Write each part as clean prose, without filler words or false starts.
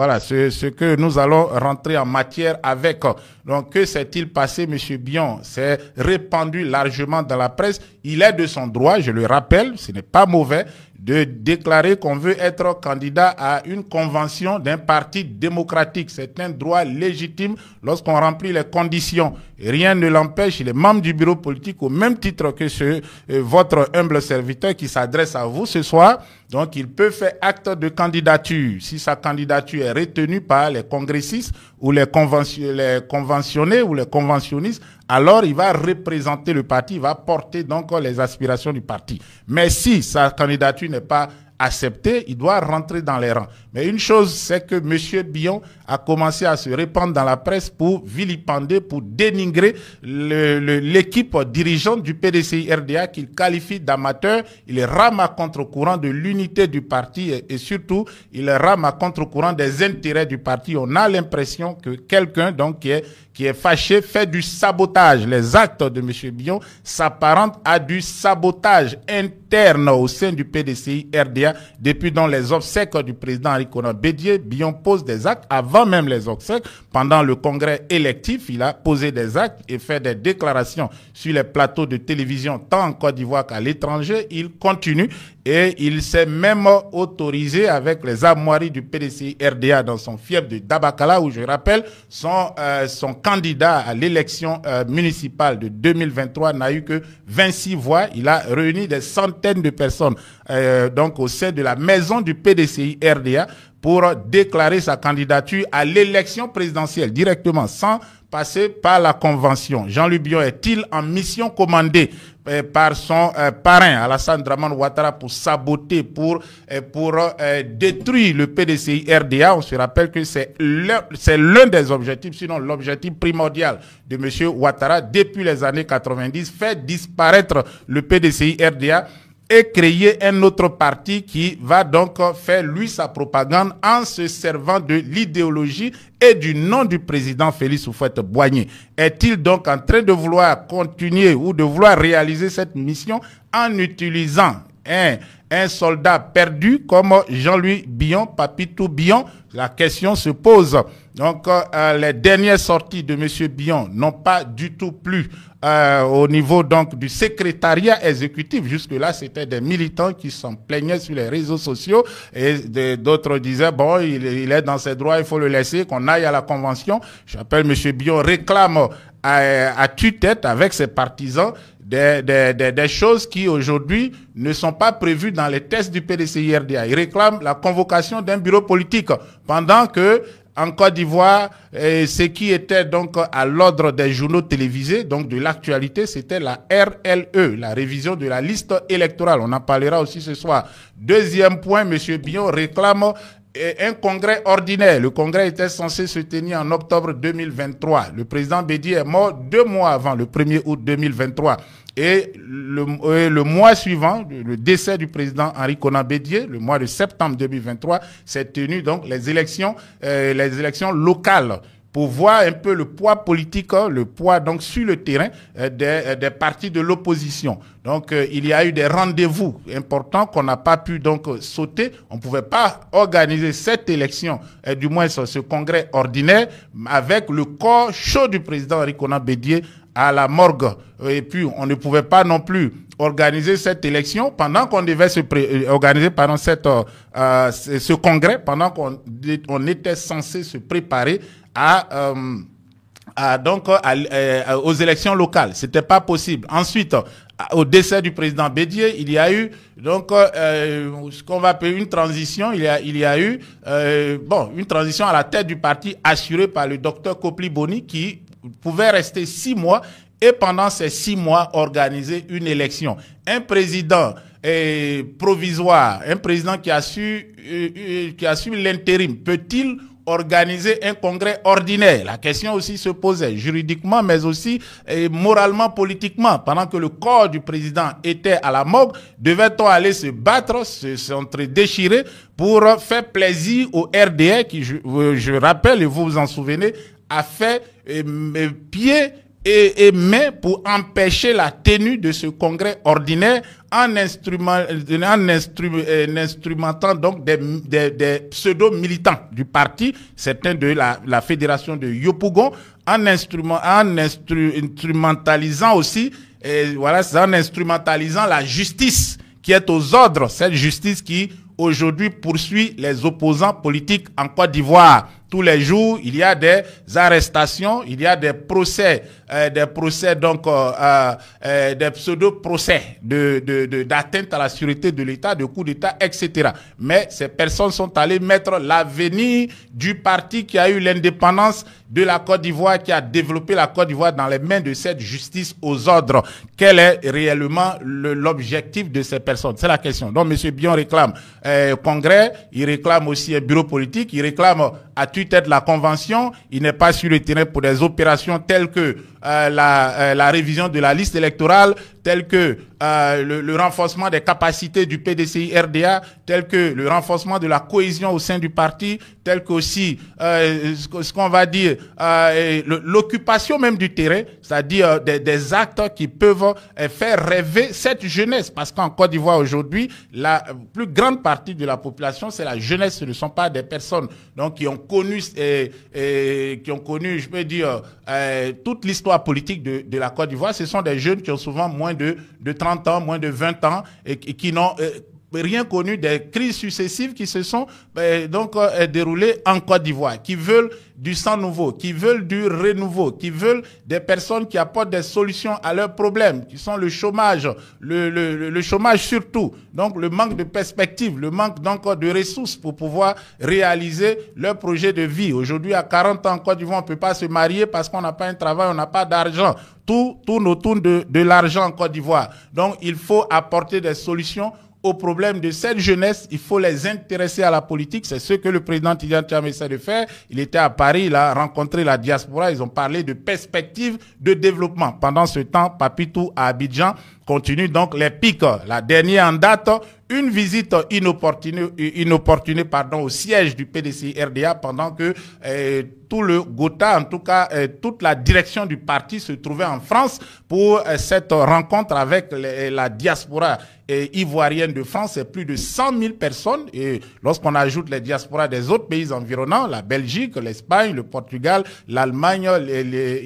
Voilà, ce que nous allons rentrer en matière avec. Donc, que s'est-il passé, M. Bion? C'est répandu largement dans la presse. Il est de son droit, je le rappelle, ce n'est pas mauvais, de déclarer qu'on veut être candidat à une convention d'un parti démocratique. C'est un droit légitime lorsqu'on remplit les conditions. Rien ne l'empêche, il est membre du bureau politique au même titre que votre humble serviteur qui s'adresse à vous ce soir. Donc, il peut faire acte de candidature. Si sa candidature est retenue par les congressistes ou les conventionnés ou les conventionnistes, alors il va représenter le parti, il va porter donc les aspirations du parti. Mais si sa candidature n'est pas acceptée, il doit rentrer dans les rangs. Mais une chose, c'est que M. Bion a commencé à se répandre dans la presse pour vilipender, pour dénigrer l'équipe dirigeante du PDCI-RDA qu'il qualifie d'amateur. Il rame à contre-courant de l'unité du parti et surtout, il rame à contre-courant des intérêts du parti. On a l'impression que quelqu'un donc qui est fâché fait du sabotage. Les actes de M. Bion s'apparentent à du sabotage interne au sein du PDCI-RDA depuis dans les obsèques du président Arikona Bédié. Bion pose des actes avant même les obsèques. Pendant le congrès électif, il a posé des actes et fait des déclarations sur les plateaux de télévision tant en Côte d'Ivoire qu'à l'étranger. Il continue et il s'est même autorisé avec les armoiries du PDCI-RDA dans son fief de Dabakala où, je rappelle, son candidat à l'élection municipale de 2023 n'a eu que 26 voix. Il a réuni des centaines de personnes donc au sein de la maison du PDCI-RDA pour déclarer sa candidature à l'élection présidentielle directement, sans passer par la convention. Jean-Luc Bion est-il en mission commandée par son parrain Alassane Dramane Ouattara pour saboter, pour détruire le PDCI-RDA? On se rappelle que c'est l'un des objectifs, sinon l'objectif primordial de M. Ouattara depuis les années 90, faire disparaître le PDCI-RDA et créer un autre parti qui va donc faire, lui, sa propagande en se servant de l'idéologie et du nom du président Félix Houphouët-Boigny. Est-il donc en train de vouloir continuer ou de vouloir réaliser cette mission en utilisant un soldat perdu comme Jean-Louis Bion, Papitou Bion? La question se pose. Donc, les dernières sorties de M. Bion n'ont pas du tout plu au niveau donc du secrétariat exécutif. Jusque-là, c'était des militants qui s'en plaignaient sur les réseaux sociaux et d'autres disaient, bon, il est dans ses droits, il faut le laisser, qu'on aille à la convention. J'appelle M. Bion, réclame à tue-tête avec ses partisans des choses qui aujourd'hui ne sont pas prévues dans les tests du PDCI-RDA. Il réclame la convocation d'un bureau politique pendant que en Côte d'Ivoire, ce qui était donc à l'ordre des journaux télévisés, donc de l'actualité, c'était la RLE, la révision de la liste électorale. On en parlera aussi ce soir. Deuxième point, M. Bion réclame un congrès ordinaire. Le congrès était censé se tenir en octobre 2023. Le président Bédié est mort 2 mois avant, le 1er août 2023. Et le mois suivant, le décès du président Henri Konan Bédié, le mois de septembre 2023, s'est tenu donc les élections locales pour voir un peu le poids politique, le poids donc sur le terrain des partis de l'opposition. Donc il y a eu des rendez-vous importants qu'on n'a pas pu donc sauter. On ne pouvait pas organiser cette élection, du moins ce congrès ordinaire, avec le corps chaud du président Henri Konan Bédié à la morgue. Et puis on ne pouvait pas non plus organiser cette élection pendant qu'on devait organiser pendant ce congrès, pendant qu'on était censé se préparer aux élections locales. C'était pas possible. Ensuite, au décès du président Bédié, il y a eu donc ce qu'on va appeler une transition. Il y a eu une transition à la tête du parti assurée par le docteur Kopli Boni qui pouvait rester 6 mois et pendant ces 6 mois organiser une élection. Un président provisoire, un président qui a su l'intérim, peut-il organiser un congrès ordinaire? La question aussi se posait juridiquement, mais aussi moralement, politiquement. Pendant que le corps du président était à la morgue, devait-on aller se battre, s'entre-déchirer pour faire plaisir au RDA qui, je rappelle, et vous vous en souvenez, a fait pied mais pour empêcher la tenue de ce congrès ordinaire en instrumentant donc des pseudo-militants du parti, certains de la fédération de Yopougon, en instrumentalisant aussi, en instrumentalisant la justice qui est aux ordres, cette justice qui aujourd'hui poursuit les opposants politiques en Côte d'Ivoire. Tous les jours, il y a des arrestations, il y a des procès donc des pseudo-procès d'atteinte à la sûreté de l'État, de coup d'État, etc. Mais ces personnes sont allées mettre l'avenir du parti qui a eu l'indépendance de la Côte d'Ivoire, qui a développé la Côte d'Ivoire dans les mains de cette justice aux ordres. Quel est réellement l'objectif de ces personnes? C'est la question. Donc, M. Bion réclame congrès, il réclame aussi un bureau politique, il réclame à tue-tête la convention, il n'est pas sur le terrain pour des opérations telles que la révision de la liste électorale, telles que le renforcement des capacités du PDCI-RDA, telles que le renforcement de la cohésion au sein du parti, telles que aussi ce qu'on va dire l'occupation même du terrain, c'est-à-dire des actes qui peuvent faire rêver cette jeunesse. Parce qu'en Côte d'Ivoire aujourd'hui, la plus grande partie de la population, c'est la jeunesse. Ce ne sont pas des personnes donc qui ont connu, je peux dire, toute l'histoire politique de la Côte d'Ivoire. Ce sont des jeunes qui ont souvent moins de 30 ans, moins de 20 ans et qui n'ont rien connu des crises successives qui se sont déroulées en Côte d'Ivoire, qui veulent du sang nouveau, qui veulent du renouveau, qui veulent des personnes qui apportent des solutions à leurs problèmes, qui sont le chômage, le chômage surtout, donc le manque de perspective, le manque donc de ressources pour pouvoir réaliser leur projet de vie. Aujourd'hui, à 40 ans en Côte d'Ivoire, on ne peut pas se marier parce qu'on n'a pas un travail, on n'a pas d'argent. Tout tourne autour de l'argent en Côte d'Ivoire. Donc, il faut apporter des solutions aux problèmes de cette jeunesse. Il faut les intéresser à la politique. C'est ce que le président Tidjane Thiam essaie de faire. Il était à Paris, il a rencontré la diaspora. Ils ont parlé de perspectives de développement. Pendant ce temps, Papitou à Abidjan continue donc les pics. La dernière en date, une visite inopportune au siège du PDCI-RDA pendant que tout le Gotha, en tout cas toute la direction du parti se trouvait en France pour cette rencontre avec la diaspora ivoirienne de France. C'est plus de 100 000 personnes et lorsqu'on ajoute les diasporas des autres pays environnants, la Belgique, l'Espagne, le Portugal, l'Allemagne,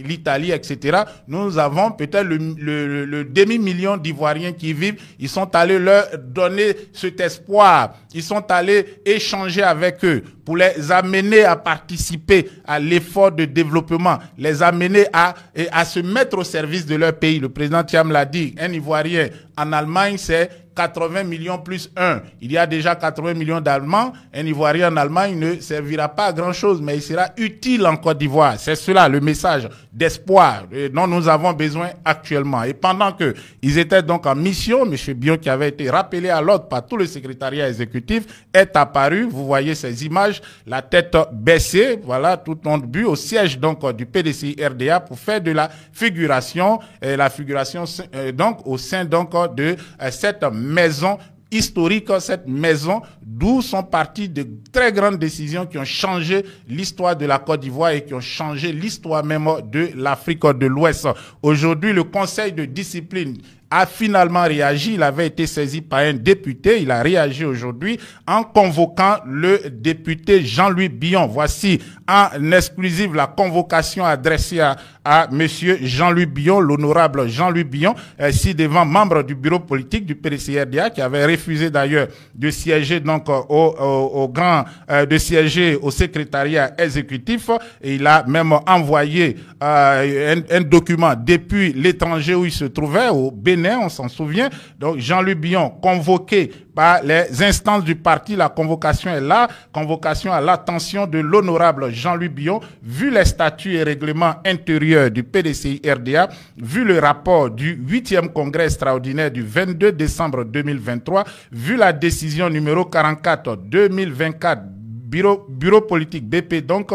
l'Italie, etc., nous avons peut-être le demi-million d'Ivoiriens qui vivent. Ils sont allés leur donner cet espoir. Ils sont allés échanger avec eux pour les amener à participer à l'effort de développement, les amener à se mettre au service de leur pays. Le président Thiam l'a dit, un Ivoirien en Allemagne, c'est 80 millions plus 1. Il y a déjà 80 millions d'Allemands. Un Ivoirien en Allemagne ne servira pas à grand-chose, mais il sera utile en Côte d'Ivoire. C'est cela le message d'espoir dont nous avons besoin actuellement. Et pendant que ils étaient donc en mission, M. Bion, qui avait été rappelé à l'ordre par tout le secrétariat exécutif, est apparu. Vous voyez ces images, la tête baissée, voilà, tout en but au siège donc du PDCI-RDA pour faire de la figuration, donc au sein donc de cette maison historique, cette maison d'où sont parties de très grandes décisions qui ont changé l'histoire de la Côte d'Ivoire et qui ont changé l'histoire même de l'Afrique de l'Ouest. Aujourd'hui, le Conseil de discipline a finalement réagi. Il avait été saisi par un député. Il a réagi aujourd'hui en convoquant le député Jean-Louis Bion. Voici en exclusive la convocation adressée à monsieur Jean-Louis Bion, l'honorable Jean-Louis Bion, ci-devant membre du bureau politique du PDCI-RDA, qui avait refusé d'ailleurs de siéger donc de siéger au secrétariat exécutif. Et il a même envoyé un document depuis l'étranger où il se trouvait, au Bénin, on s'en souvient. Donc Jean-Louis Bion, convoqué par les instances du parti, la convocation est là, convocation à l'attention de l'honorable Jean-Louis Bion, vu les statuts et règlements intérieurs du PDCI-RDA, vu le rapport du 8e congrès extraordinaire du 22 décembre 2023, vu la décision numéro 44/2024 Bureau politique BP, donc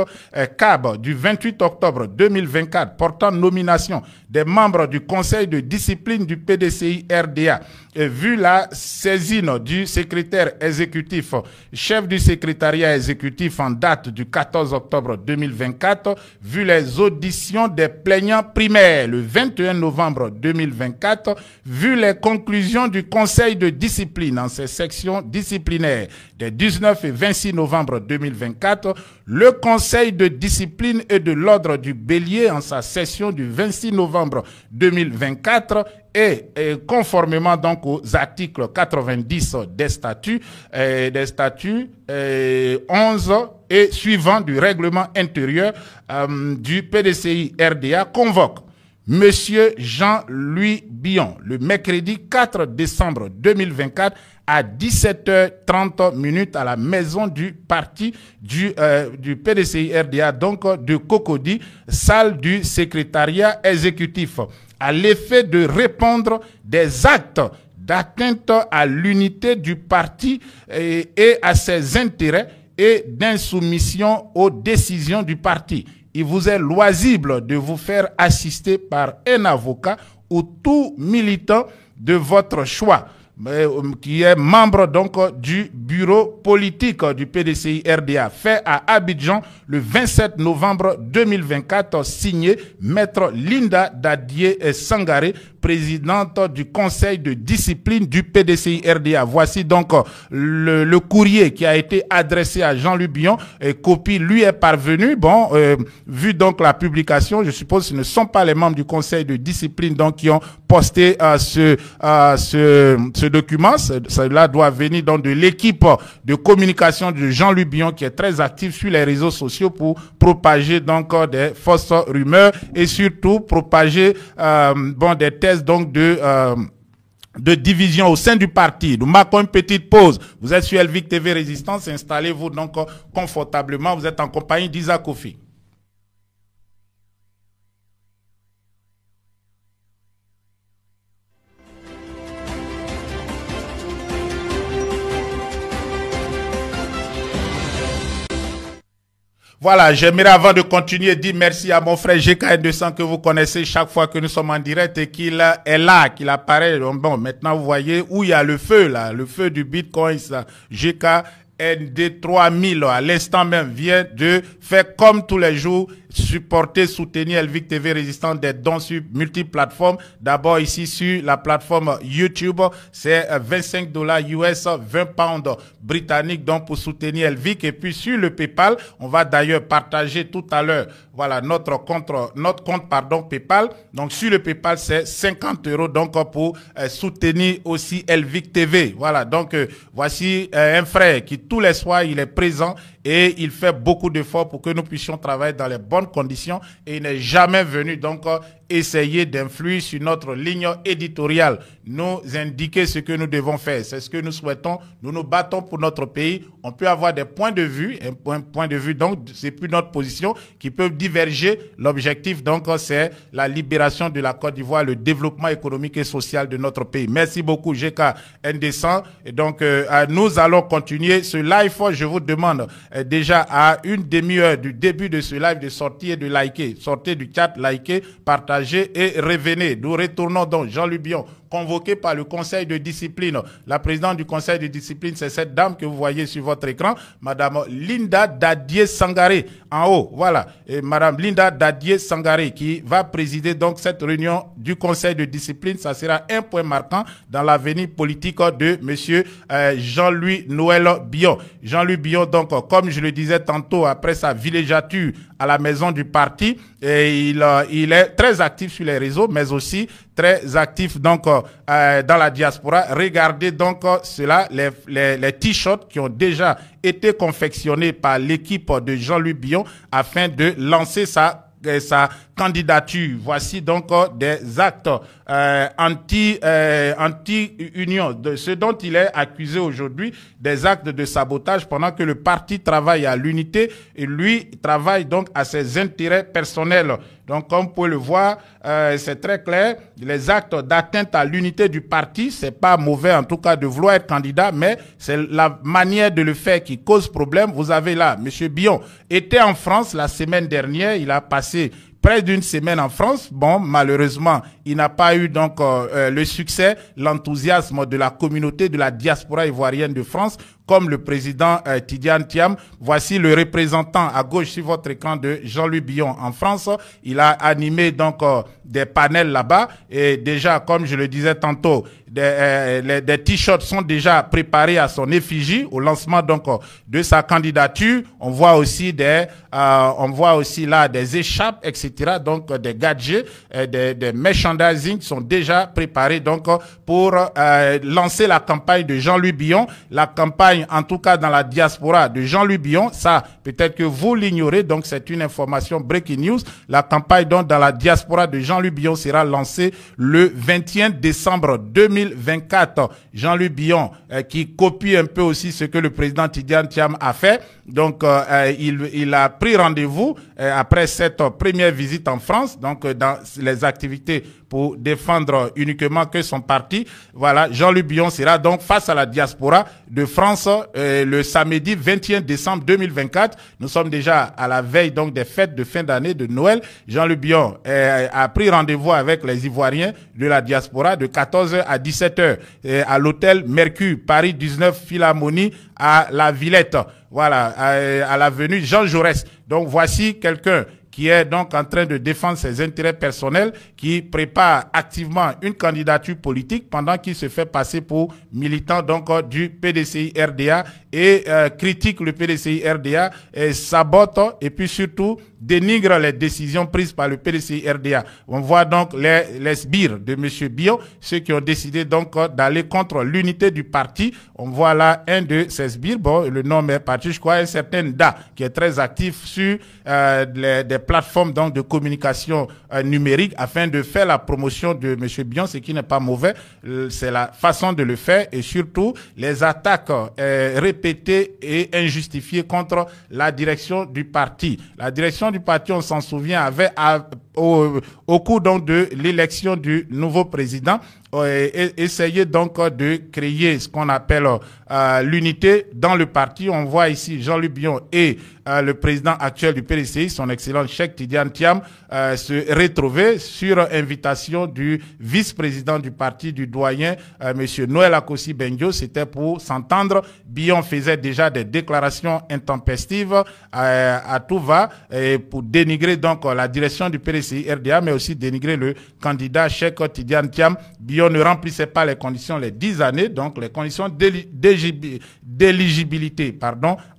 CAB, du 28 octobre 2024, portant nomination des membres du conseil de discipline du PDCI-RDA, vu la saisine du secrétaire exécutif, chef du secrétariat exécutif en date du 14 octobre 2024, vu les auditions des plaignants primaires le 21 novembre 2024, vu les conclusions du conseil de discipline en ses sections disciplinaires des 19 et 26 novembre 2024, le conseil de discipline et de l'ordre du Bélier en sa session du 26 novembre 2024 et conformément donc aux articles 90 des statuts 11 et suivants du règlement intérieur du PDCI RDA, convoque Monsieur Jean-Louis Billon le mercredi 4 décembre 2024 à 17h30 à la maison du parti du PDCI RDA, donc de Cocody, salle du secrétariat exécutif, à l'effet de répondre des actes d'atteinte à l'unité du parti et à ses intérêts et d'insoumission aux décisions du parti. Il vous est loisible de vous faire assister par un avocat ou tout militant de votre choix, qui est membre donc du bureau politique du PDCI RDA, fait à Abidjan le 27 novembre 2024, signé Maître Linda Dadié Sangaré, présidente du conseil de discipline du PDCI RDA. Voici donc le courrier qui a été adressé à Jean-Louis Billon, et copie lui est parvenue. Bon, vu donc la publication, je suppose que ce ne sont pas les membres du conseil de discipline donc qui ont posté ce document. Cela doit venir donc de l'équipe de communication de Jean-Louis Billon, qui est très actif sur les réseaux sociaux pour propager donc des fausses rumeurs et surtout propager des thèses donc de division au sein du parti. Nous marquons une petite pause. Vous êtes sur Elvic TV Résistance, installez-vous donc confortablement. Vous êtes en compagnie d'Isaac Kofi. Voilà, j'aimerais avant de continuer dire merci à mon frère GKN200 que vous connaissez chaque fois que nous sommes en direct et qu'il est là, qu'il apparaît. Bon, maintenant vous voyez où il y a le feu là, le feu du Bitcoin, ça. GKND 3000 à l'instant même vient de faire comme tous les jours, supporter, soutenir Elvic TV Résistant, des dons sur multiples plateformes. D'abord ici sur la plateforme YouTube, c'est $25 US, 20 pounds britanniques donc pour soutenir Elvic. Et puis sur le PayPal, on va d'ailleurs partager tout à l'heure, voilà, notre compte PayPal. Donc sur le PayPal, c'est 50 € donc pour soutenir aussi Elvic TV. Voilà, donc voici un frère qui tous les soirs il est présent et il fait beaucoup d'efforts pour que nous puissions travailler dans les bonnes conditions, et il n'est jamais venu donc essayer d'influer sur notre ligne éditoriale, nous indiquer ce que nous devons faire. C'est ce que nous souhaitons. Nous nous battons pour notre pays. On peut avoir des points de vue, un point de vue donc c'est plus notre position qui peuvent diverger. L'objectif donc c'est la libération de la Côte d'Ivoire, le développement économique et social de notre pays. Merci beaucoup GKN200. Et donc nous allons continuer ce live. Je vous demande déjà à une demi-heure du début de ce live de sortir et de liker. Sortez du chat, likez, partagez et revenez. Nous retournons donc Jean-Louis Billon, convoqué par le conseil de discipline. La présidente du conseil de discipline, c'est cette dame que vous voyez sur votre écran, Madame Linda Dadié Sangaré, en haut, voilà. Et Madame Linda Dadié Sangaré qui va présider donc cette réunion du conseil de discipline. Ça sera un point marquant dans l'avenir politique de Monsieur Jean-Louis Noël Billon. Jean-Louis Billon, donc, comme je le disais tantôt, après sa villégiature à la maison du parti, et il est très actif sur les réseaux, mais aussi très actif donc dans la diaspora. Regardez donc cela, les t-shirts qui ont déjà été confectionnés par l'équipe de Jean-Louis Billon afin de lancer sa candidature. Voici donc des actes anti-union, de ce dont il est accusé aujourd'hui, des actes de sabotage pendant que le parti travaille à l'unité et lui travaille donc à ses intérêts personnels. Donc comme vous pouvez le voir, c'est très clair, les actes d'atteinte à l'unité du parti, c'est pas mauvais en tout cas de vouloir être candidat, mais c'est la manière de le faire qui cause problème. Vous avez là, Monsieur Billon était en France la semaine dernière, il a passé près d'une semaine en France. Bon, malheureusement, il n'a pas eu donc le succès, l'enthousiasme de la communauté de la diaspora ivoirienne de France, comme le président Tidiane Thiam. Voici le représentant à gauche sur votre écran de Jean-Louis Billon en France. Il a animé donc des panels là-bas et déjà, comme je le disais tantôt, des t-shirts sont déjà préparés à son effigie au lancement donc de sa candidature. On voit aussi là des écharpes, etc. Donc des gadgets, des merchandising sont déjà préparés donc pour lancer la campagne de Jean-Louis Billon. La campagne, en tout cas dans la diaspora de Jean-Louis Billon, ça peut-être que vous l'ignorez, donc c'est une information breaking news. La campagne donc dans la diaspora de Jean-Louis Billon sera lancée le 21 décembre 2024. Jean-Louis Billon qui copie un peu aussi ce que le président Tidiane Thiam a fait. Donc il a pris rendez-vous après cette première visite en France, donc dans les activités pour défendre uniquement que son parti. Voilà, Jean-Louis Billon sera donc face à la diaspora de France le samedi 21 décembre 2024. Nous sommes déjà à la veille donc des fêtes de fin d'année de Noël. Jean-Louis Billon a pris rendez-vous avec les Ivoiriens de la diaspora de 14h à 17h à l'hôtel Mercure, Paris 19 Philharmonie à la Villette. Voilà, à l'avenue Jean Jaurès. Donc voici quelqu'un qui est donc en train de défendre ses intérêts personnels, qui prépare activement une candidature politique pendant qu'il se fait passer pour militant donc du PDCI RDA et critique le PDCI RDA et sabote et puis surtout dénigre les décisions prises par le PDCI RDA. On voit donc les sbires de M. Billon, ceux qui ont décidé donc d'aller contre l'unité du parti. On voit là un de ces sbires, bon, le nom est parti, je crois, un certain Da, qui est très actif sur des plateformes donc de communication numérique afin de faire la promotion de M. Billon, ce qui n'est pas mauvais. C'est la façon de le faire et surtout les attaques répétées et injustifiées contre la direction du parti. La direction du parti, on s'en souvient, avait au cours donc de l'élection du nouveau président essayé donc de créer ce qu'on appelle l'unité dans le parti. On voit ici Jean-Louis Billon et le président actuel du PDCI, son excellent Cheikh Tidiane Thiam, se retrouver sur invitation du vice-président du parti, du doyen, monsieur Noël Akossi Bendio. C'était pour s'entendre. Billon faisait déjà des déclarations intempestives à tout va et pour dénigrer donc la direction du PDCI RDA, mais aussi dénigrer le candidat Cheikh Tidiane Thiam. Billon ne remplissait pas les conditions les 10 années, donc les conditions d'éligibilité,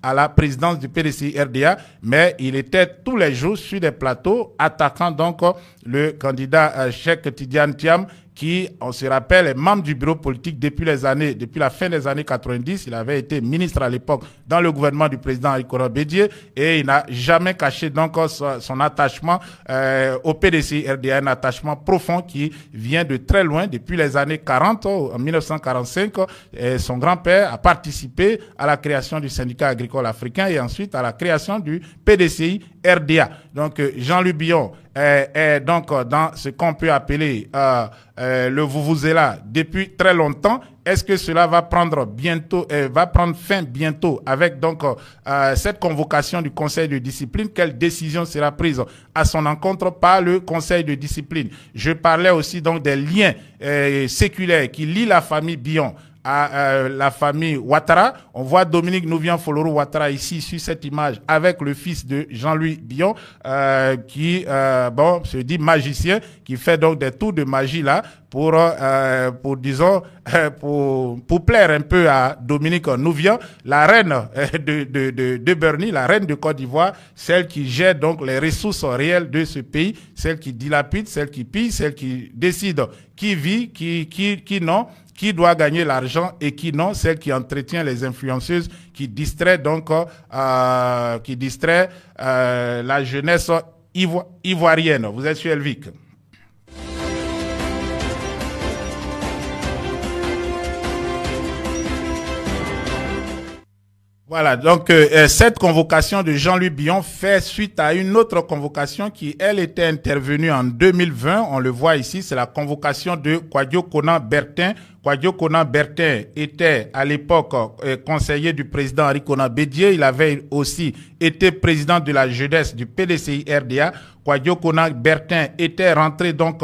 à la présidence du PDCI RDA, mais il était tous les jours sur des plateaux attaquant donc le candidat Cheikh Tidiane Thiam, qui, on se rappelle, est membre du bureau politique depuis la fin des années 90. Il avait été ministre à l'époque dans le gouvernement du président Ikoro Bédié et il n'a jamais caché donc son attachement au PDCI RDA, un attachement profond qui vient de très loin, depuis les années 40. En 1945, son grand-père a participé à la création du syndicat agricole africain et ensuite à la création du PDCI RDA. Donc Jean-Louis Billon est donc dans ce qu'on peut appeler le vuvuzela depuis très longtemps. Est-ce que cela va prendre fin bientôt avec donc cette convocation du Conseil de discipline? Quelle décision sera prise à son encontre par le Conseil de discipline? Je parlais aussi donc des liens séculaires qui lient la famille Billon à la famille Ouattara. On voit Dominique Nouvian-Foloro Ouattara ici sur cette image avec le fils de Jean-Louis Billon qui se dit magicien, qui fait donc des tours de magie là pour plaire un peu à Dominique Nouvian, la reine de Bernie, la reine de Côte d'Ivoire, celle qui gère donc les ressources réelles de ce pays, celle qui dilapide, celle qui pille, celle qui décide qui vit, qui non, qui doit gagner l'argent et qui non, celle qui entretient les influenceuses, qui distrait donc la jeunesse ivoirienne. Vous êtes sur Elvic. Voilà, donc cette convocation de Jean-Louis Billon fait suite à une autre convocation qui, elle, était intervenue en 2020. On le voit ici, c'est la convocation de Kwadwo Konan Bertin. Kwadwo Konan Bertin était à l'époque conseiller du président Henri Konan Bédié. Il avait aussi été président de la jeunesse du PDCI RDA. Kwadwo Konan Bertin était rentré donc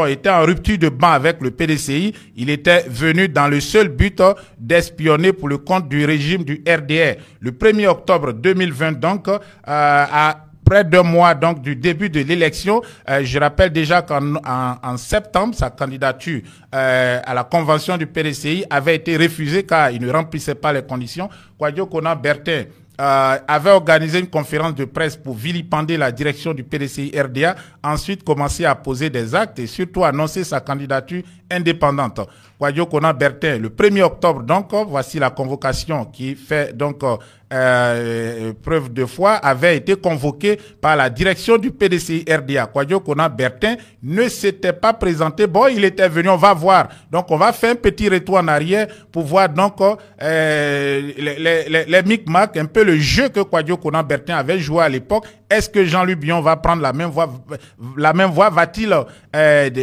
était en rupture de ban avec le PDCI. Il était venu dans le seul but d'espionner pour le compte du régime du RDR. Le 1er octobre 2020, donc, à près d'un mois donc du début de l'élection, je rappelle déjà qu'en septembre, sa candidature à la convention du PDCI avait été refusée car il ne remplissait pas les conditions. Kwadwo Konan Bertin avait organisé une conférence de presse pour vilipender la direction du PDCI RDA, ensuite commencer à poser des actes et surtout annoncer sa candidature indépendante. Kwadwo Konan Bertin, le 1er octobre, donc, voici la convocation qui fait donc preuve de foi, avait été convoqué par la direction du PDCI RDA. Kwadwo Konan Bertin ne s'était pas présenté. Bon, il était venu, on va voir. Donc, on va faire un petit retour en arrière pour voir donc les micmacs, un peu le jeu que Kwadwo Konan Bertin avait joué à l'époque. Est-ce que Jean-Louis Billon va prendre la même voie? Va-t-il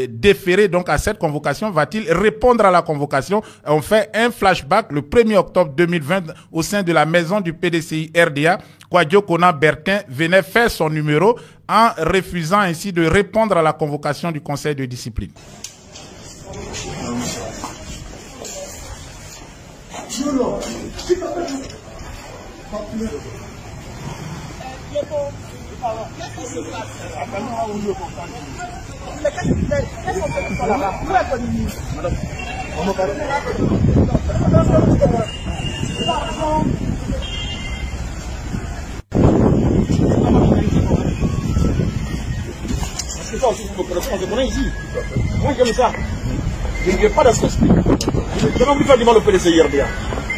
déférer donc à cette convocation? Va-t-il répondre à la convocation? On fait un flashback le 1er octobre 2020 au sein de la maison du PDCI RDA. Kwadwo Konan Bertin venait faire son numéro en refusant ainsi de répondre à la convocation du conseil de discipline. C'est ça aussi qui me correspond, je connais ici. Moi j'aime ça. Je ne viens pas dans ce esprit. Je n'en veux pas demander au PDCI RDA.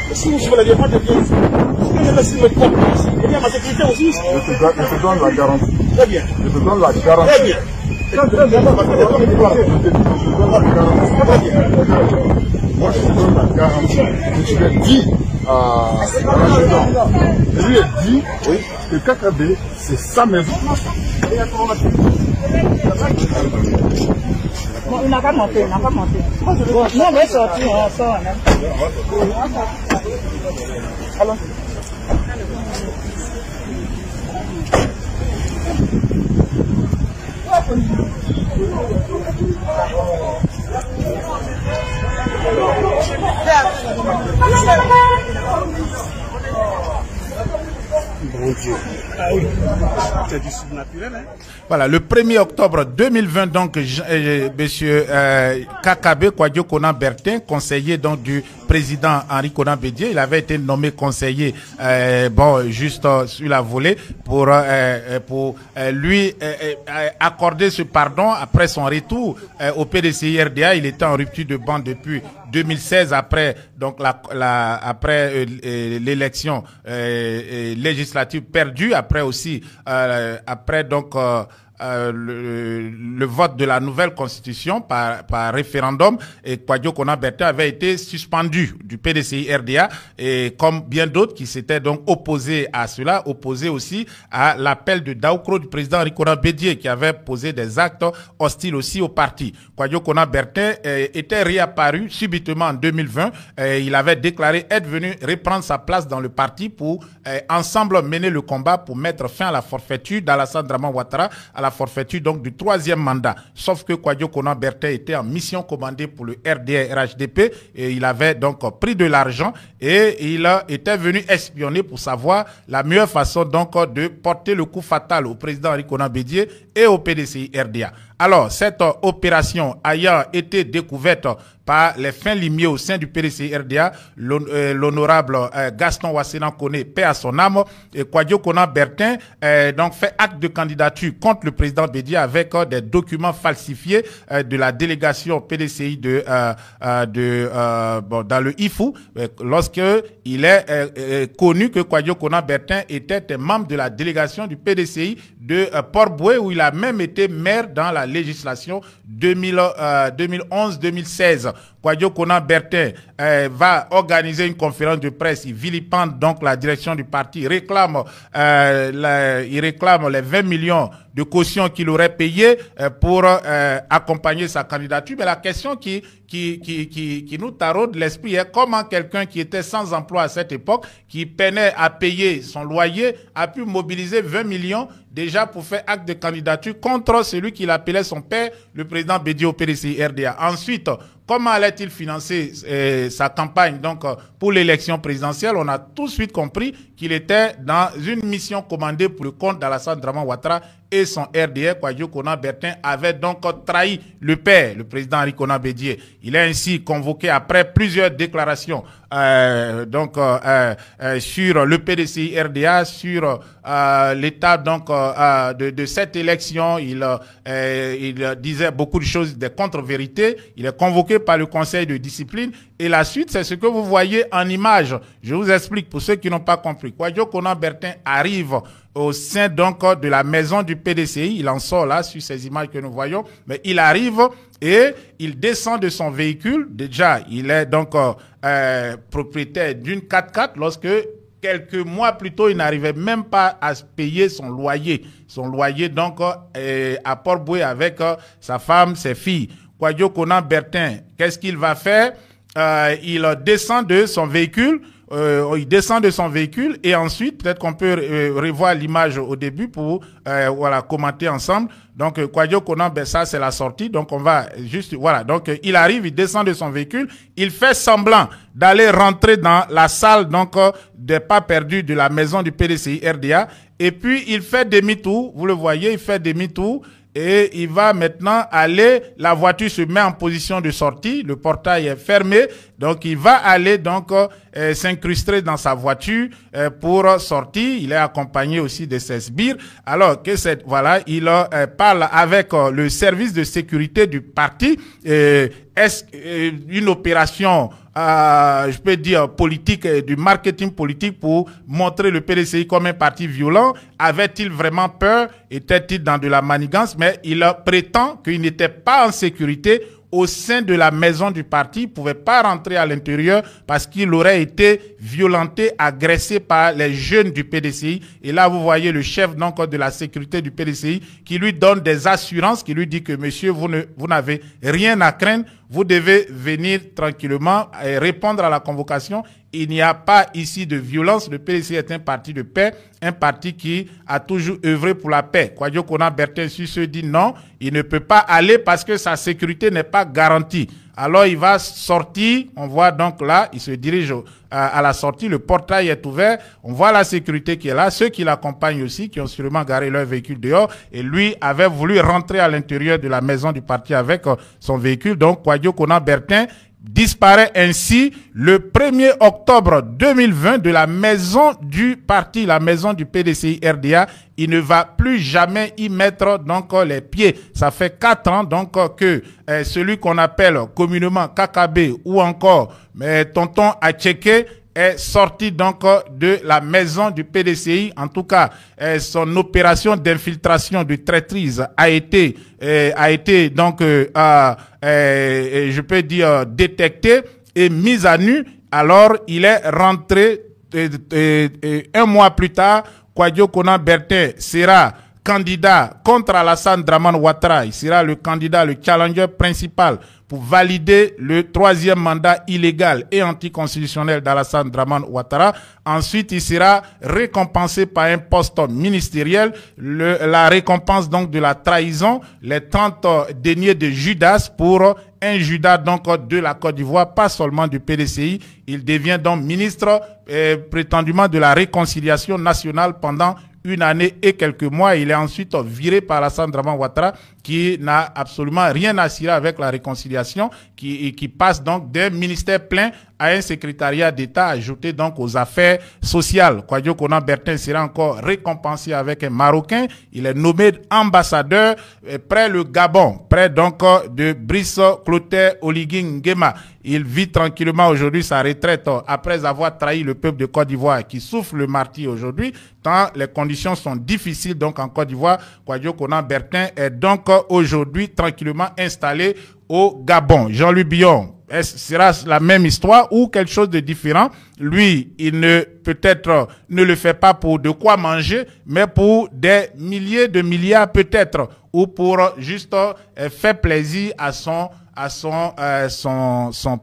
Mais si vous ne l'avez pas de bien, si vous me laissez me compte ici, et bien ma sécurité aussi. Je te donne la garantie. Très bien. Je te donne la garantie. Très bien. Je te donne la garantie. Moi, je te donne la garantie. Je lui ai dit à l'adjudant, je lui ai dit que KKB, c'est sa maison. Bon, il n'a pas monté, il n'a pas monté. Bon, non, on est sorti, on sort. Alors. Bon Dieu. Ah oui. C'est du surnaturel, hein? Voilà, le 1er octobre 2020, donc, monsieur KKB, Kwadwo Konan Bertin, conseiller donc du président Henri Konan Bédié, il avait été nommé conseiller, juste sur la volée pour lui accorder ce pardon après son retour au PDCI RDA. Il était en rupture de ban depuis 2016 après donc après l'élection législative perdue, après aussi après donc le vote de la nouvelle constitution par référendum, et Kwadwo Konan Bertin avait été suspendu du PDCI RDA, et comme bien d'autres qui s'étaient donc opposés à cela, opposés aussi à l'appel de Daoukro du président Henri Konan Bédié, qui avait posé des actes hostiles aussi au parti. Kwadwo Konan Bertin était réapparu subitement en 2020. Il avait déclaré être venu reprendre sa place dans le parti pour ensemble mener le combat pour mettre fin à la forfaiture d'Alassane Dramane Ouattara, à la forfaiture donc du 3e mandat. Sauf que Kwadwo Konan Bertin était en mission commandée pour le RDR RHDP, et il avait donc pris de l'argent et il était venu espionner pour savoir la meilleure façon donc de porter le coup fatal au président Henri Konan Bédié et au PDCI RDA. Alors, cette opération ayant été découverte par les fins limiers au sein du PDCI RDA, l'honorable Gaston Wassenan Koné, paix à son âme, et Kwadwo Konan Bertin donc fait acte de candidature contre le président Bédié avec des documents falsifiés de la délégation PDCI dans le IFU, lorsque il est connu que Kwadwo Konan Bertin était un membre de la délégation du PDCI de Port-Boué, où il a même été maire dans la législation 2011-2016. Kwadjo Konan Bertin va organiser une conférence de presse. Il vilipende donc la direction du parti. Il réclame les 20 millions de caution qu'il aurait payé pour accompagner sa candidature. Mais la question qui nous taraude l'esprit est comment quelqu'un qui était sans emploi à cette époque, qui peinait à payer son loyer, a pu mobiliser 20 millions déjà pour faire acte de candidature contre celui qu'il appelait son père, le président Bédio PDCI RDA. Ensuite, comment allait-il financer sa campagne donc pour l'élection présidentielle? On a tout de suite compris qu'il était dans une mission commandée pour le compte d'Alassane Draman Ouattara et son RDA. Kwadjo Konan Bertin avait donc trahi le père, le président Henri Konan Bédié. Il est ainsi convoqué après plusieurs déclarations sur le PDCI RDA, sur l'état donc de cette élection. Il disait beaucoup de choses, des contre-vérités. Il est convoqué par le conseil de discipline. Et la suite, c'est ce que vous voyez en image. Je vous explique pour ceux qui n'ont pas compris. Kwadjo Konan Bertin arrive au sein donc de la maison du PDCI. Il en sort là sur ces images que nous voyons. Mais il arrive et il descend de son véhicule. Déjà, il est donc propriétaire d'une 4x4 lorsque quelques mois plus tôt, il n'arrivait même pas à payer son loyer. Son loyer donc à Port-Boué avec sa femme, ses filles. Kwadjo Konan Bertin, qu'est-ce qu'il va faire? Il descend de son véhicule. Et ensuite, peut-être qu'on peut revoir l'image au début pour commenter ensemble. Donc, Kwadjo Konan, ça c'est la sortie. Donc, on va juste, Donc, il arrive, il descend de son véhicule. Il fait semblant d'aller rentrer dans la salle, donc, des pas perdus de la maison du PDCI RDA. Et puis, il fait demi-tour. Vous le voyez, il fait demi-tour. Et il va maintenant aller, la voiture se met en position de sortie, le portail est fermé, donc il va aller donc s'incruster dans sa voiture pour sortir. Il est accompagné aussi de ses sbires. Alors que il parle avec le service de sécurité du parti. Est-ce une opération je peux dire politique, du marketing politique pour montrer le PDCI comme un parti violent? Avait-il vraiment peur? Était-il dans de la manigance? Mais il prétend qu'il n'était pas en sécurité au sein de la maison du parti. Il ne pouvait pas rentrer à l'intérieur parce qu'il aurait été violenté, agressé par les jeunes du PDCI. Et là, vous voyez le chef donc de la sécurité du PDCI qui lui donne des assurances, qui lui dit que monsieur, vous n'avez rien à craindre. Vous devez venir tranquillement et répondre à la convocation. Il n'y a pas ici de violence. Le PDCI est un parti de paix, un parti qui a toujours œuvré pour la paix. Kwadjo Konan Bertin se dit non, il ne peut pas aller parce que sa sécurité n'est pas garantie. Alors il va sortir, on voit donc là, il se dirige à la sortie, le portail est ouvert, on voit la sécurité qui est là, ceux qui l'accompagnent aussi, qui ont sûrement garé leur véhicule dehors, et lui avait voulu rentrer à l'intérieur de la maison du parti avec son véhicule. Donc Kwadjo Konan Bertin disparaît ainsi le 1er octobre 2020 de la maison du parti, la maison du PDCI RDA. Il ne va plus jamais y mettre donc les pieds. Ça fait 4 ans donc que celui qu'on appelle communément Kakabe ou encore Tonton Acheke est sorti donc de la maison du PDCI. En tout cas, son opération d'infiltration, de traîtrise a été donc, je peux dire, détectée et mise à nu. Alors, il est rentré 1 mois plus tard. Kwadjo Konan Bertin sera candidat contre Alassane Draman Ouattara. Il sera le candidat, le challenger principal pour valider le 3e mandat illégal et anticonstitutionnel d'Alassane Draman Ouattara. Ensuite, il sera récompensé par un poste ministériel, la récompense donc de la trahison, les 30 deniers de Judas pour un Judas donc de la Côte d'Ivoire, pas seulement du PDCI. Il devient donc ministre prétendument de la réconciliation nationale pendant 1 année et quelques mois. Il est ensuite viré par Alassane Draman Ouattara qui n'a absolument rien à cirer avec la réconciliation, qui passe donc d'un ministère plein à un secrétariat d'État ajouté donc aux affaires sociales. Kwadjo Konan Bertin sera encore récompensé avec un Marocain. Il est nommé ambassadeur près le Gabon, près donc de Brice Clotaire Oligui Nguema. Il vit tranquillement aujourd'hui sa retraite après avoir trahi le peuple de Côte d'Ivoire qui souffre le martyre aujourd'hui, tant les conditions sont difficiles donc en Côte d'Ivoire. Kwadjo Konan Bertin est donc aujourd'hui tranquillement installé au Gabon. Jean-Louis Billon, sera la même histoire ou quelque chose de différent? Lui, il peut-être ne le fait pas pour de quoi manger, mais pour des milliers de milliards peut-être, ou pour juste faire plaisir à son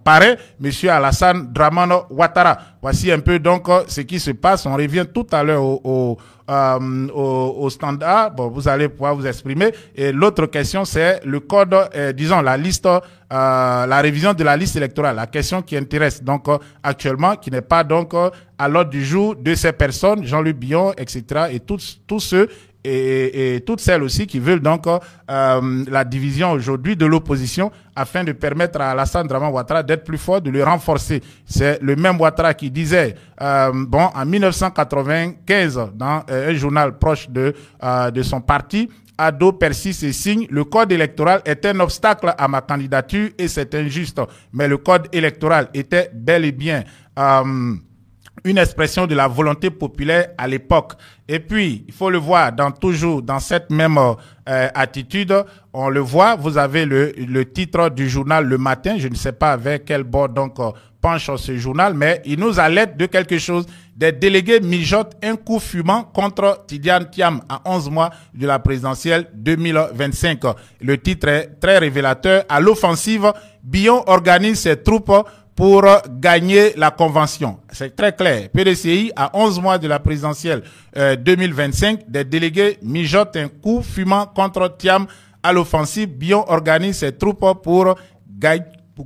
parrain, monsieur Alassane Dramane Ouattara. Voici un peu donc ce qui se passe. On revient tout à l'heure au standard. Bon, vous allez pouvoir vous exprimer. Et l'autre question, c'est le code, disons la liste, la révision de la liste électorale. La question qui intéresse donc actuellement, qui n'est pas donc à l'ordre du jour de ces personnes, Jean-Luc Billon, etc. et tous ceux et toutes celles aussi qui veulent donc la division aujourd'hui de l'opposition afin de permettre à Alassane Dramane Ouattara d'être plus fort, de le renforcer. C'est le même Ouattara qui disait, en 1995, dans un journal proche de son parti, Ado persiste et signe, le code électoral est un obstacle à ma candidature et c'est injuste. Mais le code électoral était bel et bien une expression de la volonté populaire à l'époque. Et puis, il faut le voir toujours dans cette même attitude. On le voit, vous avez le titre du journal Le Matin. Je ne sais pas avec quel bord donc penche ce journal, mais il nous alerte de quelque chose. Des délégués mijotent un coup fumant contre Tidiane Thiam à 11 mois de la présidentielle 2025. Le titre est très révélateur. À l'offensive, Billon organise ses troupes pour gagner la convention. C'est très clair. PDCI, à 11 mois de la présidentielle 2025, des délégués mijotent un coup fumant contre Thiam à l'offensive. Billon organise ses troupes pour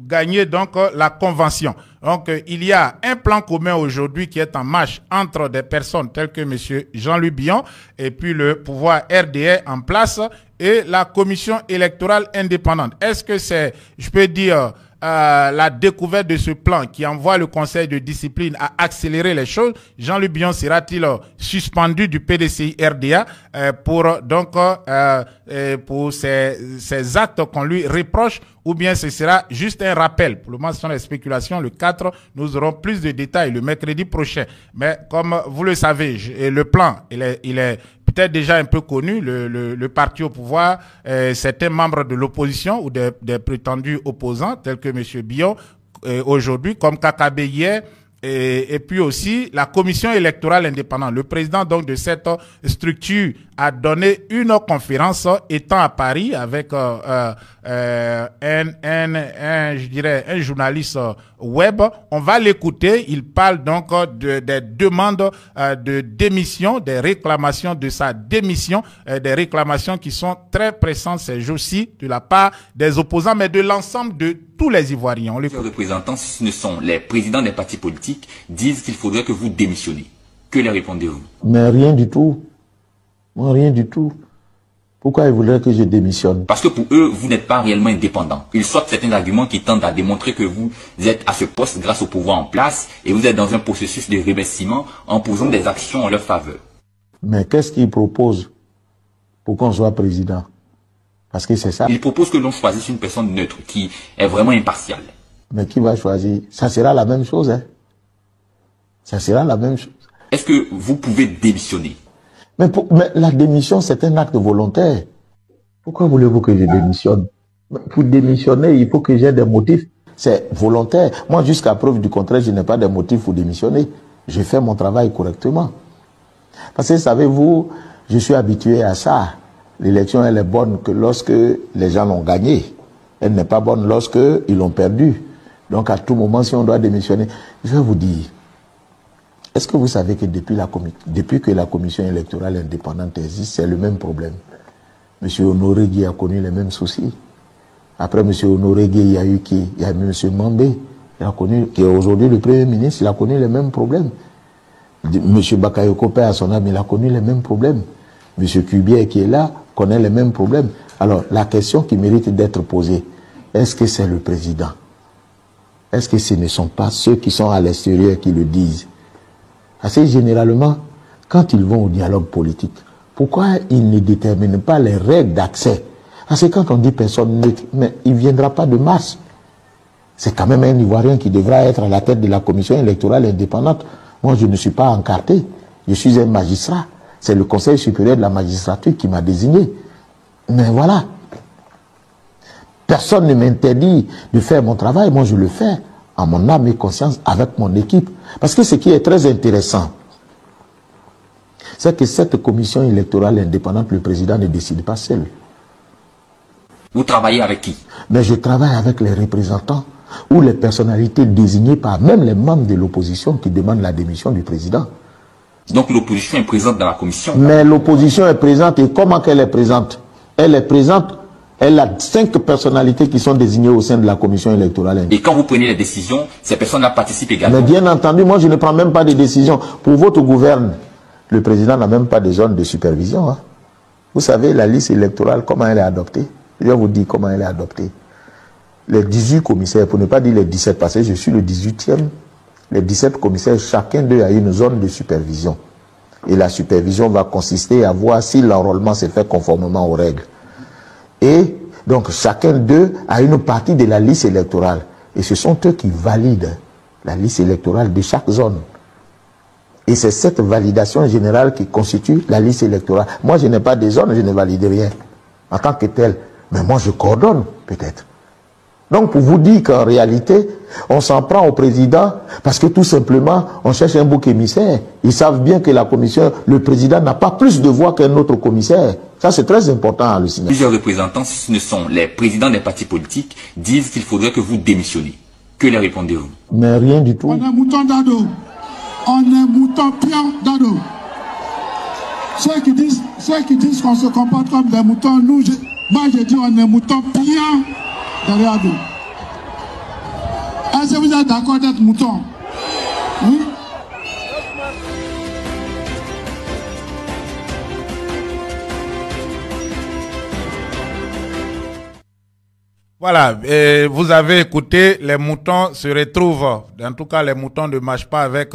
gagner donc la convention. Donc il y a un plan commun aujourd'hui qui est en marche entre des personnes telles que monsieur Jean-Luc Billon et puis le pouvoir RDR en place et la commission électorale indépendante. Est-ce que c'est, je peux dire, la découverte de ce plan qui envoie le conseil de discipline à accélérer les choses? Jean-Luc Billon sera-t-il suspendu du PDCI RDA pour ces actes qu'on lui reproche, ou bien ce sera juste un rappel? Pour le moment, ce sont les spéculations. Le 4, nous aurons plus de détails le mercredi prochain. Mais comme vous le savez, le plan, il est peut-être déjà un peu connu. Le parti au pouvoir, certains membres de l'opposition ou des prétendus opposants, tels que M. Billon, aujourd'hui, comme Kakabe hier, et puis aussi la commission électorale indépendante. Le président donc de cette structure a donné une conférence étant à Paris avec je dirais un journaliste web. On va l'écouter. Il parle donc des demandes de démission, des réclamations de sa démission, des réclamations qui sont très pressantes ces jours-ci de la part des opposants, mais de l'ensemble de tous les Ivoiriens. On les représentants, si ce ne sont les présidents des partis politiques, disent qu'il faudrait que vous démissionnez. Que leur répondez-vous? Mais rien du tout. Moi, rien du tout. Pourquoi ils voudraient que je démissionne? Parce que pour eux, vous n'êtes pas réellement indépendant. Ils sortent certains arguments qui tendent à démontrer que vous êtes à ce poste grâce au pouvoir en place et vous êtes dans un processus de remerciement en posant des actions en leur faveur. Mais qu'est-ce qu'ils proposent pour qu'on soit président? Parce que c'est ça. Ils proposent que l'on choisisse une personne neutre qui est vraiment impartiale. Mais qui va choisir? Ça sera la même chose, hein? Ça sera la même chose. Est-ce que vous pouvez démissionner? Mais la démission, c'est un acte volontaire. Pourquoi voulez-vous que je démissionne? Pour démissionner, il faut que j'ai des motifs. C'est volontaire. Moi, jusqu'à preuve du contraire, je n'ai pas de motifs pour démissionner. Je fais mon travail correctement. Parce que, savez-vous, je suis habitué à ça. L'élection, elle est bonne que lorsque les gens l'ont gagnée. Elle n'est pas bonne lorsque ils l'ont perdue. Donc, à tout moment, si on doit démissionner, je vais vous dire, est-ce que vous savez que depuis que la commission électorale indépendante existe, c'est le même problème? M. Honoré Guy a connu les mêmes soucis. Après M. Honoré Guy, il y a eu qui? Il y a M. Mambé, qui est aujourd'hui le Premier ministre, il a connu les mêmes problèmes. M. Bakayoko Père à son âme, il a connu les mêmes problèmes. M. Kubier qui est là, connaît les mêmes problèmes. Alors, la question qui mérite d'être posée, est-ce que c'est le président? Est-ce que ce ne sont pas ceux qui sont à l'extérieur qui le disent? Assez généralement, quand ils vont au dialogue politique, pourquoi ils ne déterminent pas les règles d'accès? Parce que quand on dit personne neutre, mais il ne viendra pas de masse. C'est quand même un Ivoirien qui devra être à la tête de la commission électorale indépendante. Moi, je ne suis pas encarté. Je suis un magistrat. C'est le Conseil supérieur de la magistrature qui m'a désigné. Mais voilà. Personne ne m'interdit de faire mon travail. Moi, je le fais en mon âme et conscience avec mon équipe. Parce que ce qui est très intéressant, c'est que cette commission électorale indépendante, le président ne décide pas seul. Vous travaillez avec qui? Mais je travaille avec les représentants ou les personnalités désignées par même les membres de l'opposition qui demandent la démission du président. Donc l'opposition est présente dans la commission. Mais l'opposition est présente et comment qu'elle est présente? Elle est présente, elle a 5 personnalités qui sont désignées au sein de la commission électorale. Et quand vous prenez les décisions, ces personnes-là participent également. Mais bien entendu, moi je ne prends même pas de décision. Pour votre gouverne, le président n'a même pas de zone de supervision. Hein. Vous savez, la liste électorale, comment elle est adoptée? Je vais vous dire comment elle est adoptée. Les 18 commissaires, pour ne pas dire les 17, parce que je suis le 18e, les 17 commissaires, chacun d'eux a une zone de supervision. Et la supervision va consister à voir si l'enrôlement s'est fait conformément aux règles. Et donc chacun d'eux a une partie de la liste électorale. Et ce sont eux qui valident la liste électorale de chaque zone. Et c'est cette validation générale qui constitue la liste électorale. Moi, je n'ai pas de zone, je ne valide rien en tant que tel. Mais moi, je coordonne, peut-être. Donc, pour vous dire qu'en réalité, on s'en prend au président parce que tout simplement, on cherche un bouc émissaire. Ils savent bien que la commission, le président n'a pas plus de voix qu'un autre commissaire. Ça, c'est très important à le signaler. Plusieurs représentants, si ce ne sont les présidents des partis politiques, disent qu'il faudrait que vous démissionnez. Que leur répondez-vous? Mais rien du tout. On est mouton d'ado. On est mouton pion d'ado. Ceux qui disent qu'on se comporte comme des moutons, moi je dis on est mouton pion derrière nous. Est-ce que vous êtes d'accord d'être mouton? Oui? Voilà, et vous avez écouté, les moutons se retrouvent. En tout cas, les moutons ne marchent pas avec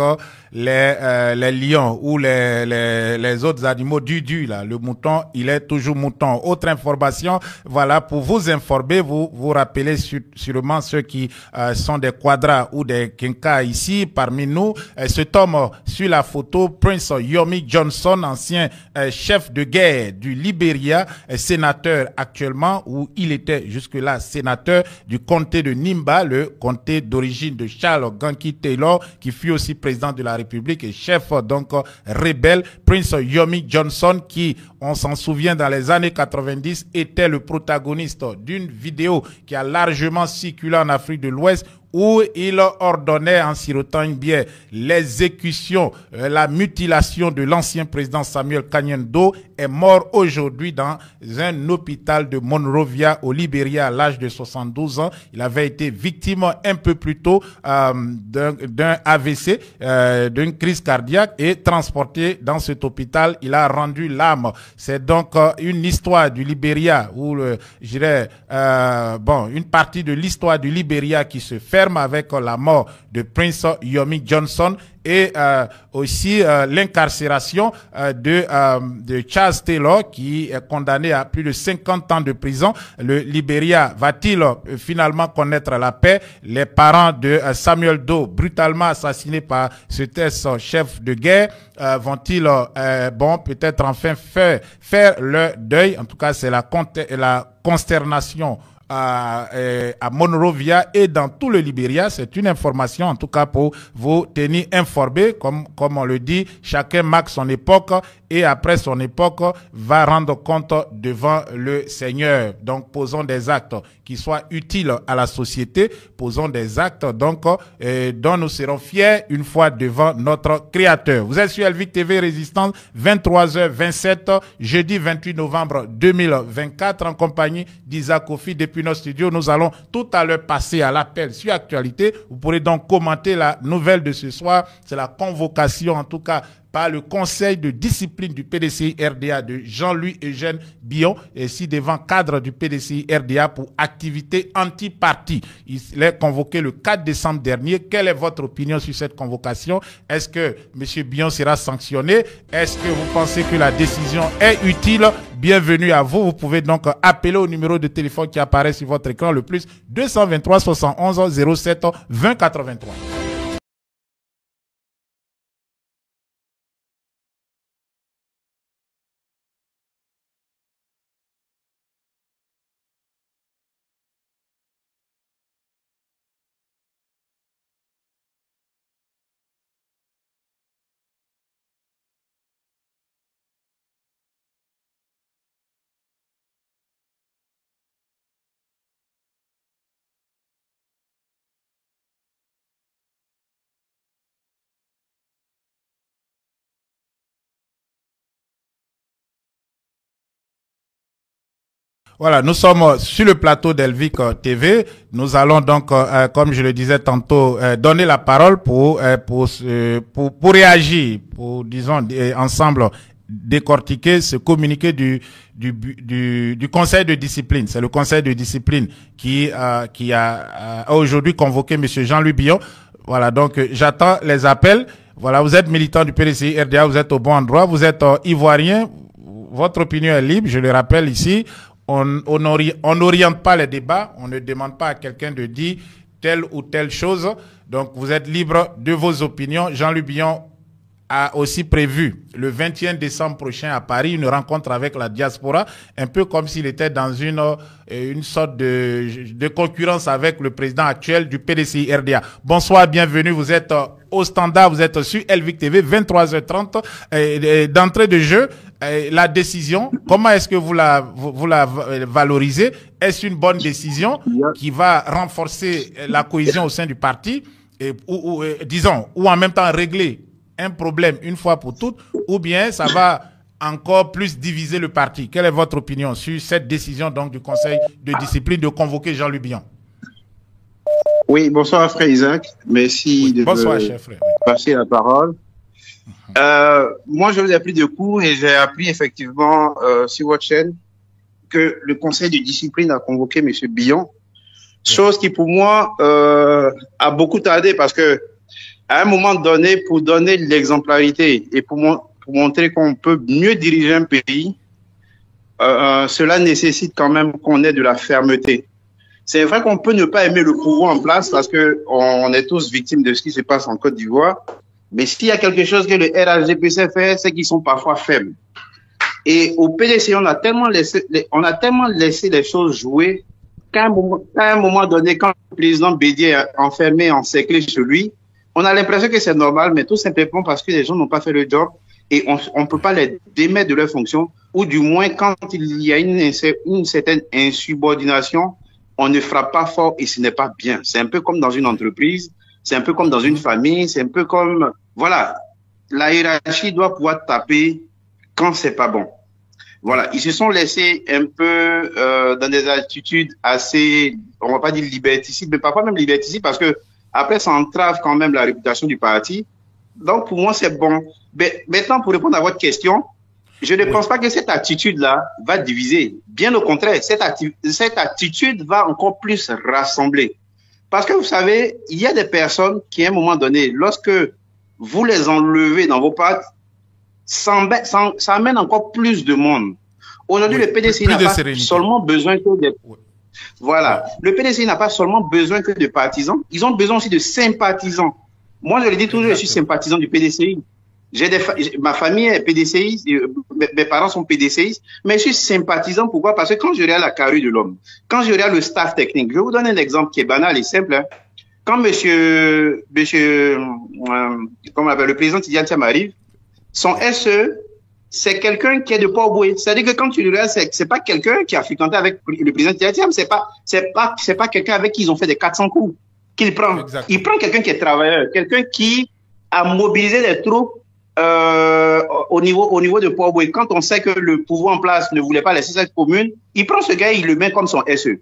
les lions ou les autres animaux du là. Le mouton, il est toujours mouton. Autre information, voilà, pour vous informer, vous rappelez sûrement ceux qui sont des quadras ou des Kenka ici parmi nous. Cet homme sur la photo, Prince Yomi Johnson, ancien chef de guerre du Libéria, sénateur actuellement, où il était jusque-là sénateur du comté de Nimba, le comté d'origine de Charles Ganki Taylor, qui fut aussi président de la République et chef donc rebelle. Prince Yomi Johnson, qui, on s'en souvient, dans les années 90, était le protagoniste d'une vidéo qui a largement circulé en Afrique de l'Ouest, où il ordonnait en sirotant une bière l'exécution, la mutilation de l'ancien président Samuel Kanyendo, est mort aujourd'hui dans un hôpital de Monrovia au Libéria à l'âge de 72 ans. Il avait été victime un peu plus tôt d'un AVC, d'une crise cardiaque, et transporté dans cet hôpital. Il a rendu l'âme. C'est donc une histoire du Libéria, ou je dirais, une partie de l'histoire du Libéria qui se ferme avec la mort de Prince Yomi Johnson, et aussi l'incarcération de Charles Taylor, qui est condamné à plus de 50 ans de prison. Le Libéria va-t-il finalement connaître la paix? Les parents de Samuel Doe, brutalement assassinés par ce chef de guerre, vont-ils peut-être enfin faire leur deuil? En tout cas, c'est la consternation à Monrovia et dans tout le Libéria. C'est une information, en tout cas, pour vous tenir informés. Comme on le dit, chacun marque son époque, et après son époque va rendre compte devant le Seigneur. Donc, posons des actes qui soient utiles à la société. Posons des actes donc dont nous serons fiers une fois devant notre Créateur. Vous êtes sur Elvic TV Résistance, 23h27, jeudi 28 novembre 2024, en compagnie d'Isaac Kofi depuis nos studios. Nous allons tout à l'heure passer à l'appel sur Actualité. Vous pourrez donc commenter la nouvelle de ce soir. C'est la convocation, en tout cas, par le conseil de discipline du PDCI RDA de Jean-Louis Eugène Billon, et si devant cadre du PDCI RDA pour activité anti-parti. Il est convoqué le 4 décembre dernier. Quelle est votre opinion sur cette convocation? Est-ce que M. Billon sera sanctionné? Est-ce que vous pensez que la décision est utile? Bienvenue à vous. Vous pouvez donc appeler au numéro de téléphone qui apparaît sur votre écran, le plus 223 71 07 20 83. Voilà, nous sommes sur le plateau d'Elvic TV. Nous allons donc, comme je le disais tantôt, donner la parole pour réagir, pour, disons, ensemble décortiquer ce communiqué du Conseil de discipline. C'est le Conseil de discipline qui a aujourd'hui convoqué M. Jean-Louis Billon. Voilà, donc j'attends les appels. Voilà, vous êtes militant du PDCI RDA, vous êtes au bon endroit, vous êtes ivoirien. Votre opinion est libre, je le rappelle ici. On n'oriente pas les débats, on ne demande pas à quelqu'un de dire telle ou telle chose. Donc, vous êtes libre de vos opinions. Jean-Louis Billon a aussi prévu le 21 décembre prochain à Paris une rencontre avec la diaspora, un peu comme s'il était dans une sorte de concurrence avec le président actuel du PDCI RDA. Bonsoir, bienvenue. Vous êtes au standard, vous êtes sur Elvic TV, 23h30. D'entrée de jeu, la décision, comment est-ce que vous la valorisez? Est-ce une bonne décision qui va renforcer la cohésion au sein du parti ou en même temps régler un problème une fois pour toutes, ou bien ça va encore plus diviser le parti? Quelle est votre opinion sur cette décision donc du Conseil de discipline de convoquer Jean-Louis Billon? Oui, bonsoir frère Isaac. Merci de passer la parole. Moi, je vous ai appris de cours et j'ai appris effectivement sur votre chaîne que le Conseil de discipline a convoqué M. Billon, chose qui pour moi a beaucoup tardé parce que à un moment donné, pour donner l'exemplarité et pour montrer qu'on peut mieux diriger un pays, cela nécessite quand même qu'on ait de la fermeté. C'est vrai qu'on peut ne pas aimer le pouvoir en place parce que on est tous victimes de ce qui se passe en Côte d'Ivoire. Mais s'il y a quelque chose que le RHDPC fait, c'est qu'ils sont parfois faibles. Et au PDC, on a tellement laissé les choses jouer qu'à un moment donné, quand le président Bédier est enfermé, encerclé chez lui, on a l'impression que c'est normal, mais tout simplement parce que les gens n'ont pas fait le job et on ne peut pas les démettre de leur fonction, ou du moins quand il y a une certaine insubordination, on ne frappe pas fort et ce n'est pas bien. C'est un peu comme dans une entreprise, c'est un peu comme dans une famille, c'est un peu comme, voilà, la hiérarchie doit pouvoir taper quand c'est pas bon. Voilà, ils se sont laissés un peu dans des attitudes assez, on va pas dire liberticides, mais parfois même liberticides parce que après, ça entrave quand même la réputation du parti. Donc, pour moi, c'est bon. Mais maintenant, pour répondre à votre question, je ne pense pas que cette attitude-là va diviser. Bien au contraire, cette attitude va encore plus rassembler. Parce que vous savez, il y a des personnes qui, à un moment donné, lorsque vous les enlevez dans vos pattes, ça amène encore plus de monde. Aujourd'hui, le PDCI n'a pas seulement besoin que des... Voilà. Le PDCI n'a pas seulement besoin que de partisans, ils ont besoin aussi de sympathisants. Moi, je le dis toujours, je suis sympathisant du PDCI. Ma famille est PDCI, mes parents sont PDCI, mais je suis sympathisant. Pourquoi? Parce que quand je regarde la carrure de l'homme, quand je regarde le staff technique, je vais vous donner un exemple qui est banal et simple. Hein. Quand comment on appelle, le président Tidiane Thiam arrive, son SE, c'est quelqu'un qui est de Port-Boué. C'est-à-dire que quand tu le regardes, c'est pas quelqu'un qui a fréquenté avec le président Tidiane Thiam, c'est pas quelqu'un avec qui ils ont fait des 400 coups qu'il prend. Exactement. Il prend quelqu'un qui est travailleur, quelqu'un qui a mobilisé les troupes au niveau de Port-Boué. Quand on sait que le pouvoir en place ne voulait pas laisser cette commune, il prend ce gars et il le met comme son SE.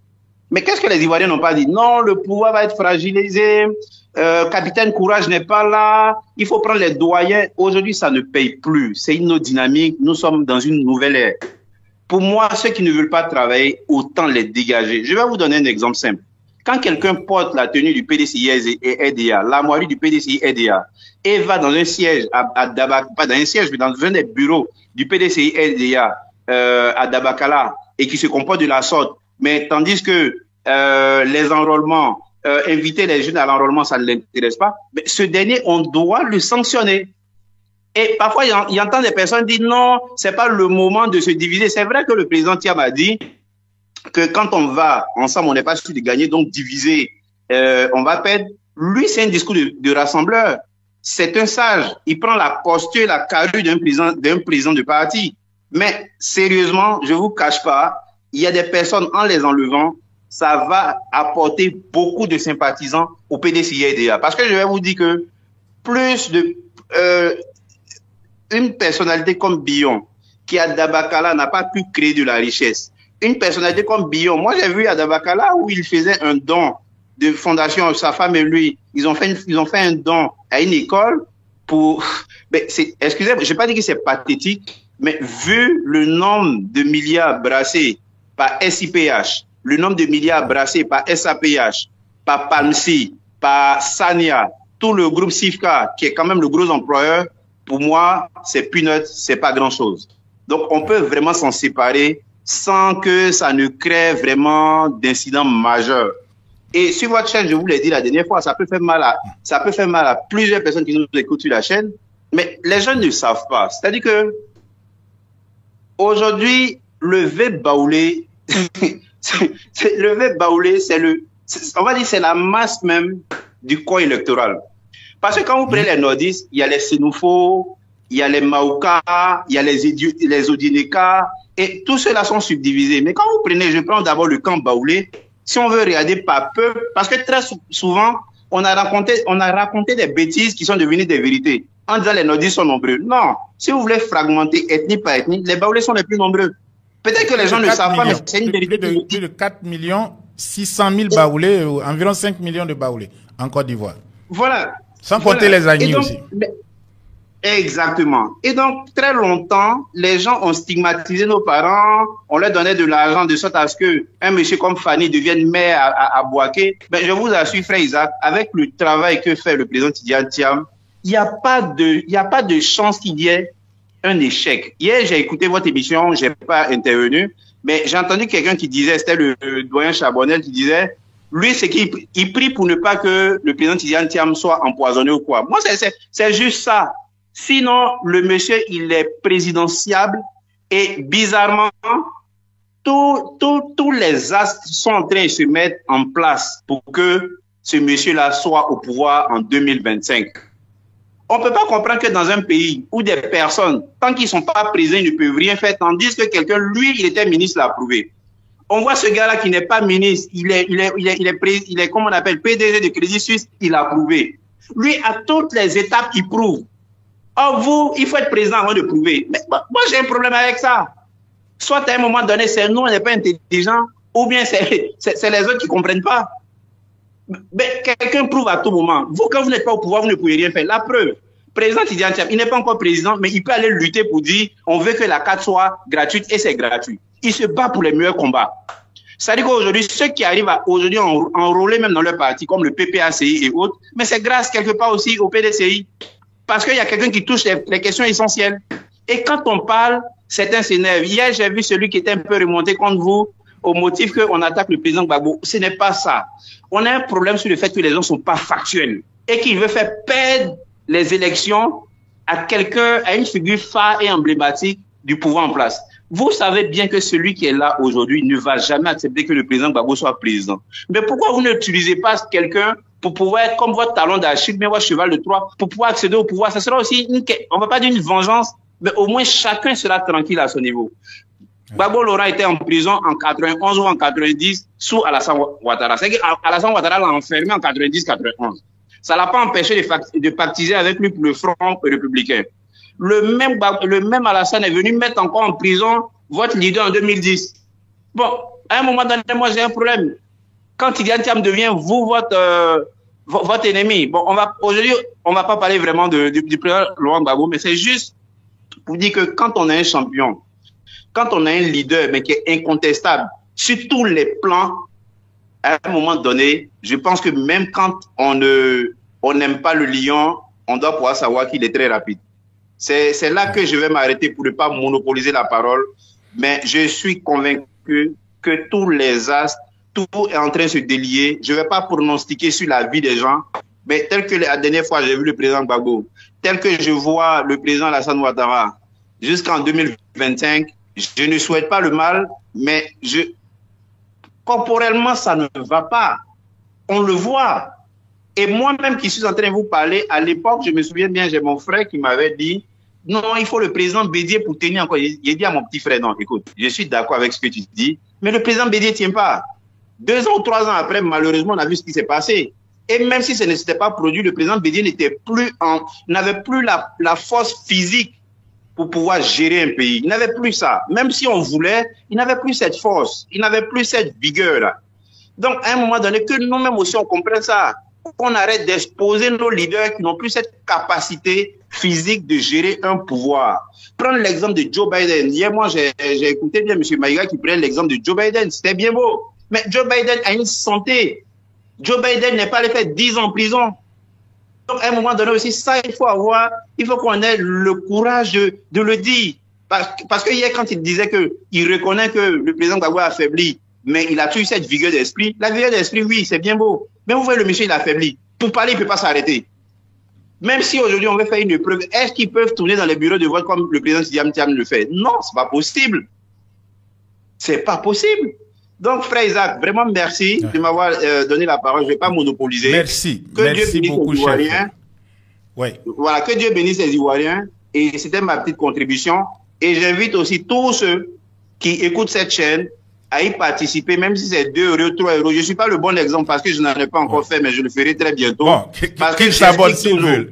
Mais qu'est-ce que les Ivoiriens n'ont pas dit? Non, le pouvoir va être fragilisé, capitaine Courage n'est pas là, il faut prendre les doyens. Aujourd'hui, ça ne paye plus. C'est une autre dynamique. Nous sommes dans une nouvelle ère. Pour moi, ceux qui ne veulent pas travailler, autant les dégager. Je vais vous donner un exemple simple. Quand quelqu'un porte la tenue du PDCI et RDA, l'armoirie du PDCI RDA, et va dans un siège à Dabakala, pas dans un siège, mais dans un des bureaux du PDCI RDA à Dabakala, et qui se comporte de la sorte, mais tandis que les enrôlements, inviter les jeunes à l'enrôlement, ça ne l'intéresse pas, mais ce dernier, on doit le sanctionner. Et parfois, il entend des personnes dire non, c'est pas le moment de se diviser. C'est vrai que le président Thiam a dit que quand on va ensemble, on n'est pas sûr de gagner, donc diviser, on va perdre. Lui, c'est un discours de rassembleur. C'est un sage. Il prend la posture, la carrure d'un président de parti. Mais sérieusement, je vous cache pas, il y a des personnes, en les enlevant, ça va apporter beaucoup de sympathisants au PDCI-RDA. Parce que je vais vous dire que plus de une personnalité comme Billon, qui à Dabakala n'a pas pu créer de la richesse, une personnalité comme Billon, moi j'ai vu à Dabakala où il faisait un don de fondation, sa femme et lui, ils ont fait un don à une école pour... Excusez-moi, je n'ai pas dit que c'est pathétique, mais vu le nombre de milliards brassés par SIPH, le nombre de milliards brassés par SAPH, par PALMSI, par Sania, tout le groupe SIFCA, qui est quand même le gros employeur, pour moi, c'est peanuts, c'est pas grand-chose. Donc, on peut vraiment s'en séparer sans que ça ne crée vraiment d'incidents majeurs. Et sur votre chaîne, je vous l'ai dit la dernière fois, ça peut faire mal à plusieurs personnes qui nous écoutent sur la chaîne, mais les gens ne savent pas. C'est-à-dire que aujourd'hui, le VEP Baoulé, le VEP Baoulé, on va dire, c'est la masse même du corps électoral. Parce que quand vous prenez les nordistes, il y a les Sénoufos, il y a les Maouka, il y a les Odineka, et tous ceux-là sont subdivisés. Mais quand vous prenez, je prends d'abord le camp Baoulé, si on veut regarder par peuple, parce que très souvent, on a raconté des bêtises qui sont devenues des vérités, en disant les nordistes sont nombreux. Non, si vous voulez fragmenter ethnie par ethnie, les Baoulés sont les plus nombreux. Peut-être que les gens ne savent pas, mais c'est une vérité. Plus de 4 600 000 Baoulés, environ 5 millions de Baoulés en Côte d'Ivoire. Voilà. Sans compter les Agnis aussi. Exactement. Et donc, très longtemps, les gens ont stigmatisé nos parents, on leur donnait de l'argent de sorte à ce qu'un monsieur comme Fanny devienne maire à Bouaké. Ben, je vous assure, frère Isaac, avec le travail que fait le président Tidiane Thiam, il n'y a pas de chance qu'il y ait un échec. Hier, j'ai écouté votre émission, je n'ai pas intervenu, mais j'ai entendu quelqu'un qui disait, c'était le doyen Charbonnel qui disait, lui, c'est qu'il prie pour ne pas que le président Tidiane Thiam soit empoisonné ou quoi. Moi, c'est juste ça. Sinon, le monsieur, il est présidentiable et bizarrement, tous les astres sont en train de se mettre en place pour que ce monsieur-là soit au pouvoir en 2025. On ne peut pas comprendre que dans un pays où des personnes, tant qu'ils ne sont pas présents, ils ne peuvent rien faire, tandis que quelqu'un, lui, il était ministre, l'a approuvé. On voit ce gars-là qui n'est pas ministre, il est comme on appelle, PDG de Crédit Suisse, il a prouvé. Lui, à toutes les étapes, il prouve. Or, vous, il faut être président avant de prouver. Mais moi, j'ai un problème avec ça. Soit à un moment donné, c'est nous, on n'est pas intelligent, ou bien c'est les autres qui ne comprennent pas. Mais quelqu'un prouve à tout moment. Vous, quand vous n'êtes pas au pouvoir, vous ne pouvez rien faire. La preuve, président Tidiane Thiam, il n'est pas encore président, mais il peut aller lutter pour dire on veut que la carte soit gratuite et c'est gratuit. Il se bat pour les meilleurs combats. C'est-à-dire qu'aujourd'hui, ceux qui arrivent à aujourd'hui enrôler même dans leur parti, comme le PPACI et autres, mais c'est grâce quelque part aussi au PDCI. Parce qu'il y a quelqu'un qui touche les questions essentielles. Et quand on parle, certains s'énervent. Hier, j'ai vu celui qui était un peu remonté contre vous au motif qu'on attaque le président Gbagbo. Ce n'est pas ça. On a un problème sur le fait que les gens ne sont pas factuels et qu'il veut faire perdre les élections à quelqu'un, à une figure phare et emblématique du pouvoir en place. Vous savez bien que celui qui est là aujourd'hui ne va jamais accepter que le président Gbagbo soit président. Mais pourquoi vous n'utilisez pas quelqu'un pour pouvoir être comme votre talon d'Achille, mais votre cheval de Troie, pour pouvoir accéder au pouvoir? Ça sera aussi, on ne va pas dire une vengeance, mais au moins chacun sera tranquille à son niveau. Gbagbo Laurent était en prison en 91 ou en 90 sous Alassane Ouattara. C'est qu'Alassane Ouattara l'a enfermé en 90-91. Ça ne l'a pas empêché de pactiser avec lui pour le Front républicain. Le même Alassane est venu mettre encore en prison votre leader en 2010. Bon, à un moment donné, moi j'ai un problème. Quand Tidiane Thiam devient vous votre ennemi, bon, aujourd'hui, on va pas parler vraiment du président Laurent Gbagbo, mais c'est juste pour dire que quand on a un champion, quand on a un leader, mais qui est incontestable sur tous les plans, à un moment donné, je pense que même quand on n'aime pas le lion, on doit pouvoir savoir qu'il est très rapide. C'est là que je vais m'arrêter pour ne pas monopoliser la parole, mais je suis convaincu que tous les astres, tout est en train de se délier. Je ne vais pas pronostiquer sur la vie des gens, mais tel que la dernière fois j'ai vu le président Gbagbo, tel que je vois le président Alassane Ouattara, jusqu'en 2025, je ne souhaite pas le mal, mais corporellement, ça ne va pas. On le voit. Et moi-même qui suis en train de vous parler, à l'époque, je me souviens bien, j'ai mon frère qui m'avait dit, non, il faut le président Bédié pour tenir encore. J'ai dit à mon petit frère, non, écoute, je suis d'accord avec ce que tu dis, mais le président Bédié ne tient pas. 2 ans ou 3 ans après, malheureusement, on a vu ce qui s'est passé. Et même si ça ne s'était pas produit, le président Bédié n'avait plus la force physique pour pouvoir gérer un pays. Il n'avait plus ça. Même si on voulait, il n'avait plus cette force, il n'avait plus cette vigueur-là. Donc, à un moment donné, que nous-mêmes aussi, on comprenne ça. Qu'on arrête d'exposer nos leaders qui n'ont plus cette capacité physique de gérer un pouvoir. Prendre l'exemple de Joe Biden. Hier, moi, j'ai écouté bien M. Maïga qui prenait l'exemple de Joe Biden. C'était bien beau. Mais Joe Biden a une santé. Joe Biden n'est pas allé faire 10 ans en prison. Donc, à un moment donné aussi, ça, il faut qu'on ait le courage de le dire. Parce que hier, quand il disait qu'il reconnaît que le président Gbagbo a affaibli, mais il a toujours cette vigueur d'esprit. La vigueur d'esprit, oui, c'est bien beau. Mais vous voyez, le monsieur, il a affaibli. Pour parler, il ne peut pas s'arrêter. Même si aujourd'hui, on veut faire une épreuve, est-ce qu'ils peuvent tourner dans les bureaux de vote comme le président Tidiane Thiam le fait? Non, ce n'est pas possible. C'est pas possible. Donc, frère Isaac, vraiment merci de m'avoir donné la parole. Je ne vais pas monopoliser. Merci. Que merci Dieu beaucoup, chef. Oui. Voilà, que Dieu bénisse les Ivoiriens. Et c'était ma petite contribution. Et j'invite aussi tous ceux qui écoutent cette chaîne à y participer, même si c'est 2 €, 3 €. Je ne suis pas le bon exemple parce que je n'en ai pas encore fait, mais je le ferai très bientôt. Bon, qu'ils s'abonnent s'ils veulent.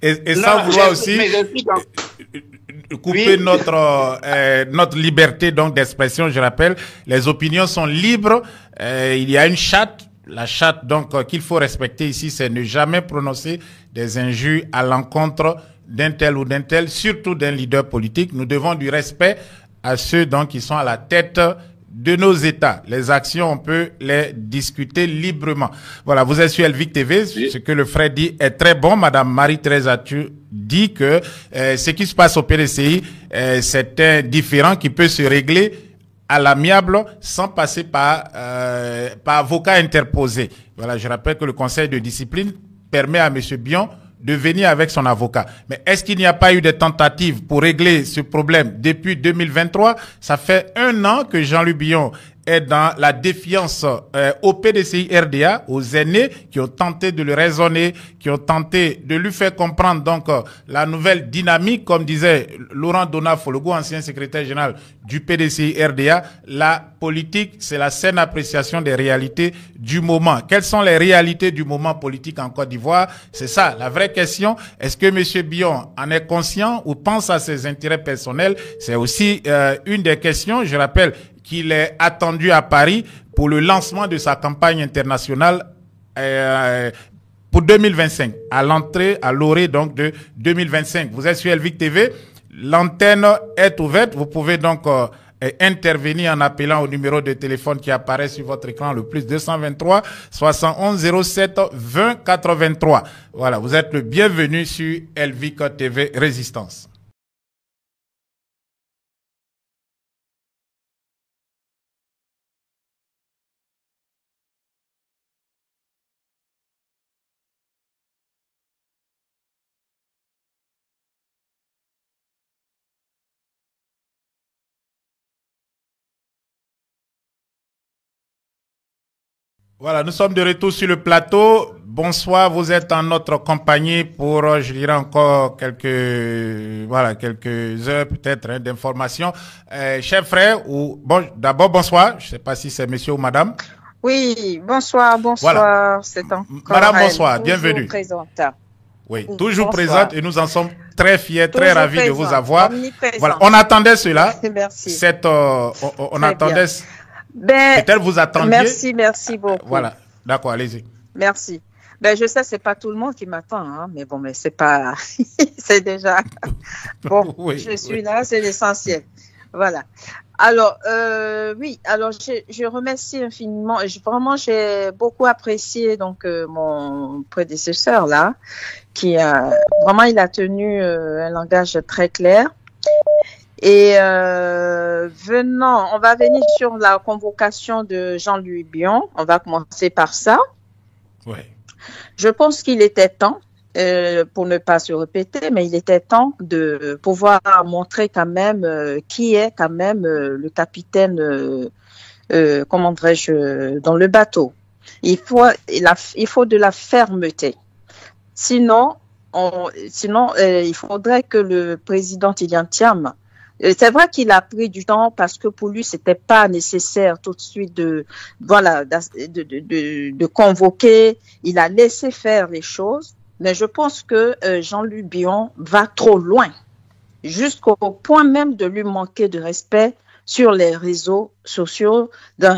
Et sans vouloir aussi couper notre liberté donc d'expression, je rappelle, les opinions sont libres. Il y a une charte. La charte donc qu'il faut respecter ici, c'est ne jamais prononcer des injures à l'encontre d'un tel ou d'un tel, surtout d'un leader politique. Nous devons du respect à ceux donc qui sont à la tête de nos États. Les actions, on peut les discuter librement. Voilà, vous êtes sur Elvic TV. Oui. Ce que le frère dit est très bon. Madame Marie-Thérèse Athiou dit que ce qui se passe au PDCI, c'est un différend qui peut se régler à l'amiable sans passer par avocat interposé. Voilà, je rappelle que le conseil de discipline permet à M. Bion de venir avec son avocat. Mais est-ce qu'il n'y a pas eu de tentatives pour régler ce problème depuis 2023? Ça fait 1 an que Jean-Luc Bion est dans la défiance au PDCI RDA, aux aînés qui ont tenté de le raisonner, qui ont tenté de lui faire comprendre donc la nouvelle dynamique, comme disait Laurent Dona-Fologo, ancien secrétaire général du PDCI RDA. La politique, c'est la saine appréciation des réalités du moment. Quelles sont les réalités du moment politique en Côte d'Ivoire? C'est ça, la vraie question. Est-ce que M. Bion en est conscient ou pense à ses intérêts personnels? C'est aussi une des questions. Je rappelle qu'il est attendu à Paris pour le lancement de sa campagne internationale pour 2025, à l'entrée, à l'orée donc de 2025. Vous êtes sur Elvic TV, l'antenne est ouverte, vous pouvez donc intervenir en appelant au numéro de téléphone qui apparaît sur votre écran, le plus 223 71 07 20 83. Voilà, vous êtes le bienvenu sur Elvic TV Résistance. Voilà, nous sommes de retour sur le plateau. Bonsoir, vous êtes en notre compagnie pour, je dirais encore quelques heures peut-être d'informations. Chers frères, bon, d'abord bonsoir. Je ne sais pas si c'est monsieur ou madame. Oui, bonsoir. Voilà. C'est encore madame, bonsoir, bienvenue. Présente. Oui, toujours présente et nous en sommes très fiers, très ravis de vous avoir. Voilà, on attendait cela. Merci. On attendait. Peut-être vous attendiez. Merci beaucoup. Voilà, d'accord, allez-y. Merci. Je sais, c'est pas tout le monde qui m'attend, hein, mais bon, mais c'est pas, c'est déjà bon. Oui, je suis là, c'est l'essentiel. Voilà. Alors, oui. Alors, je remercie infiniment. Vraiment, j'ai beaucoup apprécié donc mon prédécesseur là, qui vraiment il a tenu un langage très clair. Et on va venir sur la convocation de Jean-Louis Bion. On va commencer par ça. Oui. Je pense qu'il était temps, pour ne pas se répéter, mais il était temps de pouvoir montrer quand même qui est quand même le capitaine, comment dirais-je, dans le bateau. Il faut de la fermeté. Sinon, il faudrait que le président Tidiane Thiam, c'est vrai qu'il a pris du temps parce que pour lui c'était pas nécessaire tout de suite de convoquer. Il a laissé faire les choses, mais je pense que Jean-Luc Bion va trop loin. jusqu'au point même de lui manquer de respect sur les réseaux sociaux, via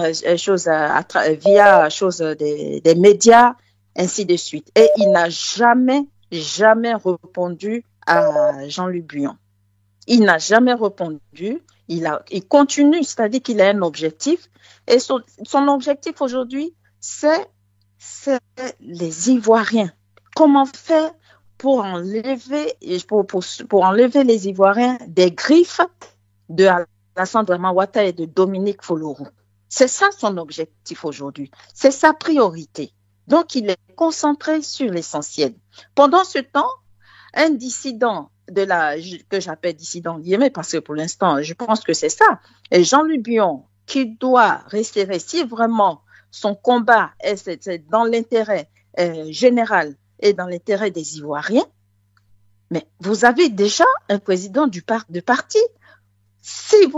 des médias, ainsi de suite. Et il n'a jamais répondu à Jean-Luc Bion. Il n'a jamais répondu. Il continue, c'est-à-dire qu'il a un objectif. Et son objectif aujourd'hui, c'est les Ivoiriens. Comment faire pour enlever les Ivoiriens des griffes de Alassane Draman Ouattara et de Dominique Folorou. C'est ça son objectif aujourd'hui. C'est sa priorité. Donc, il est concentré sur l'essentiel. Pendant ce temps, un dissident que j'appelle dissident guillemets, parce que pour l'instant, je pense que c'est ça, et Jean-Luc Bion, qui doit rester, si vraiment son combat est dans l'intérêt général et dans l'intérêt des Ivoiriens, mais vous avez déjà un président de parti. Si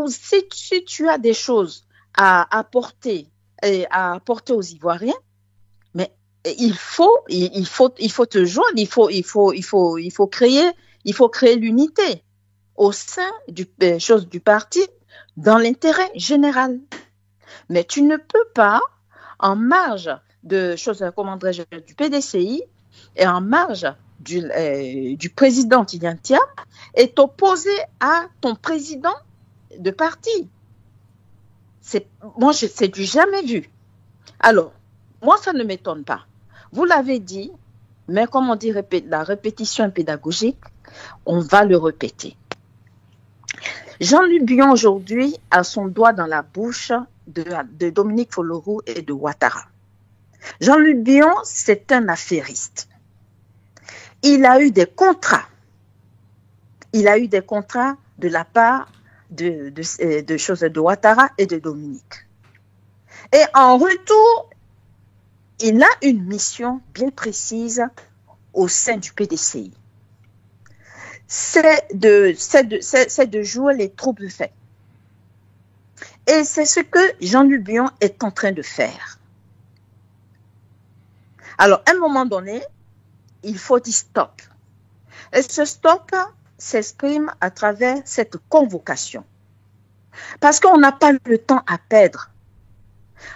tu as des choses à apporter aux Ivoiriens, mais il faut te joindre, il faut créer l'unité au sein du parti dans l'intérêt général. Mais tu ne peux pas, en marge du PDCI et en marge du président Tidjane Thiam, et t'opposer à ton président de parti. C'est du jamais vu. Alors, moi, ça ne m'étonne pas. Vous l'avez dit, mais comme on dit, la répétition est pédagogique, on va le répéter. Jean-Luc Bion, aujourd'hui, a son doigt dans la bouche de Dominique Folorou et de Ouattara. Jean-Luc Bion, c'est un affairiste. Il a eu des contrats. Il a eu des contrats de la part de Ouattara et de Dominique. Et en retour, il a une mission bien précise au sein du PDCI. C'est de jouer les troupes de fait. Et c'est ce que Jean-Luc Bion est en train de faire. Alors, à un moment donné, il faut dire stop. Et ce stop s'exprime à travers cette convocation. Parce qu'on n'a pas le temps à perdre.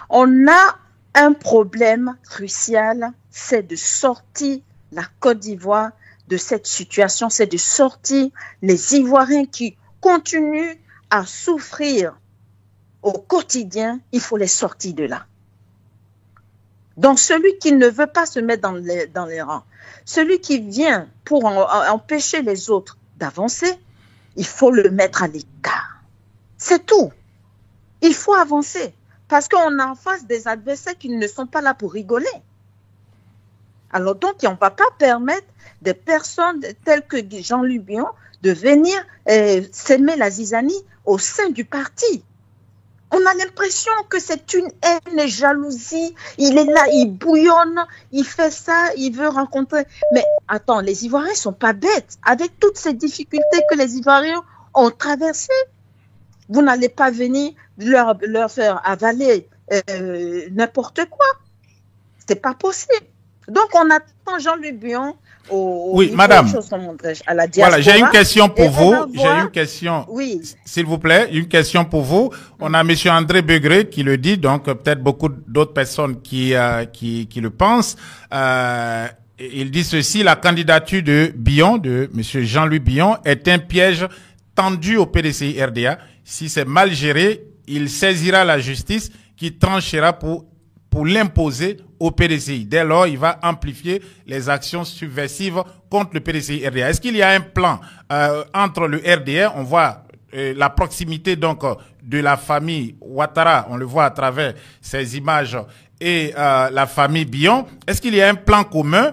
On a un problème crucial, c'est de sortir la Côte d'Ivoire de cette situation, c'est de sortir les Ivoiriens qui continuent à souffrir au quotidien, il faut les sortir de là. Donc celui qui ne veut pas se mettre dans les rangs, celui qui vient pour empêcher les autres d'avancer, il faut le mettre à l'écart. C'est tout. Il faut avancer. Parce qu'on a en face des adversaires qui ne sont pas là pour rigoler. Alors donc, on ne va pas permettre des personnes telles que Jean-Luc Bion de venir s'aimer la zizanie au sein du parti. On a l'impression que c'est une haine, jalousie. Il est là, il bouillonne, il fait ça, il veut rencontrer. Mais attends, les Ivoiriens ne sont pas bêtes. Avec toutes ces difficultés que les Ivoiriens ont traversées, vous n'allez pas venir leur faire avaler n'importe quoi. C'est pas possible. Donc, on attend Jean-Luc Bion oui, madame. À la diaspora. Voilà, j'ai une question pour vous. J'ai une question. Oui. S'il vous plaît, une question pour vous. On a monsieur André Begré qui le dit, donc peut-être beaucoup d'autres personnes qui le pensent. Il dit ceci: la candidature de Bion, de monsieur Jean-Luc Bion, est un piège tendu au PDCI RDA. Si c'est mal géré, il saisira la justice qui tranchera pour l'imposer au PDCI. Dès lors, il va amplifier les actions subversives contre le PDCI RDA. Est-ce qu'il y a un plan entre le RDA, on voit la proximité donc de la famille Ouattara, on le voit à travers ces images, et la famille Bion. Est-ce qu'il y a un plan commun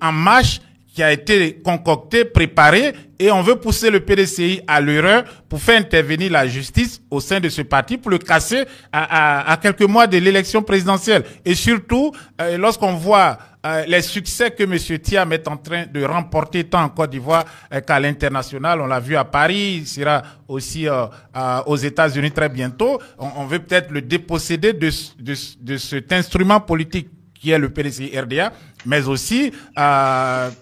en marche qui a été concocté, préparé, et on veut pousser le PDCI à l'erreur pour faire intervenir la justice au sein de ce parti, pour le casser à quelques mois de l'élection présidentielle. Et surtout, lorsqu'on voit les succès que M. Thiam est en train de remporter tant en Côte d'Ivoire qu'à l'international, on l'a vu à Paris, il sera aussi aux États-Unis très bientôt, on veut peut-être le déposséder de cet instrument politique qui est le PDCI RDA, mais aussi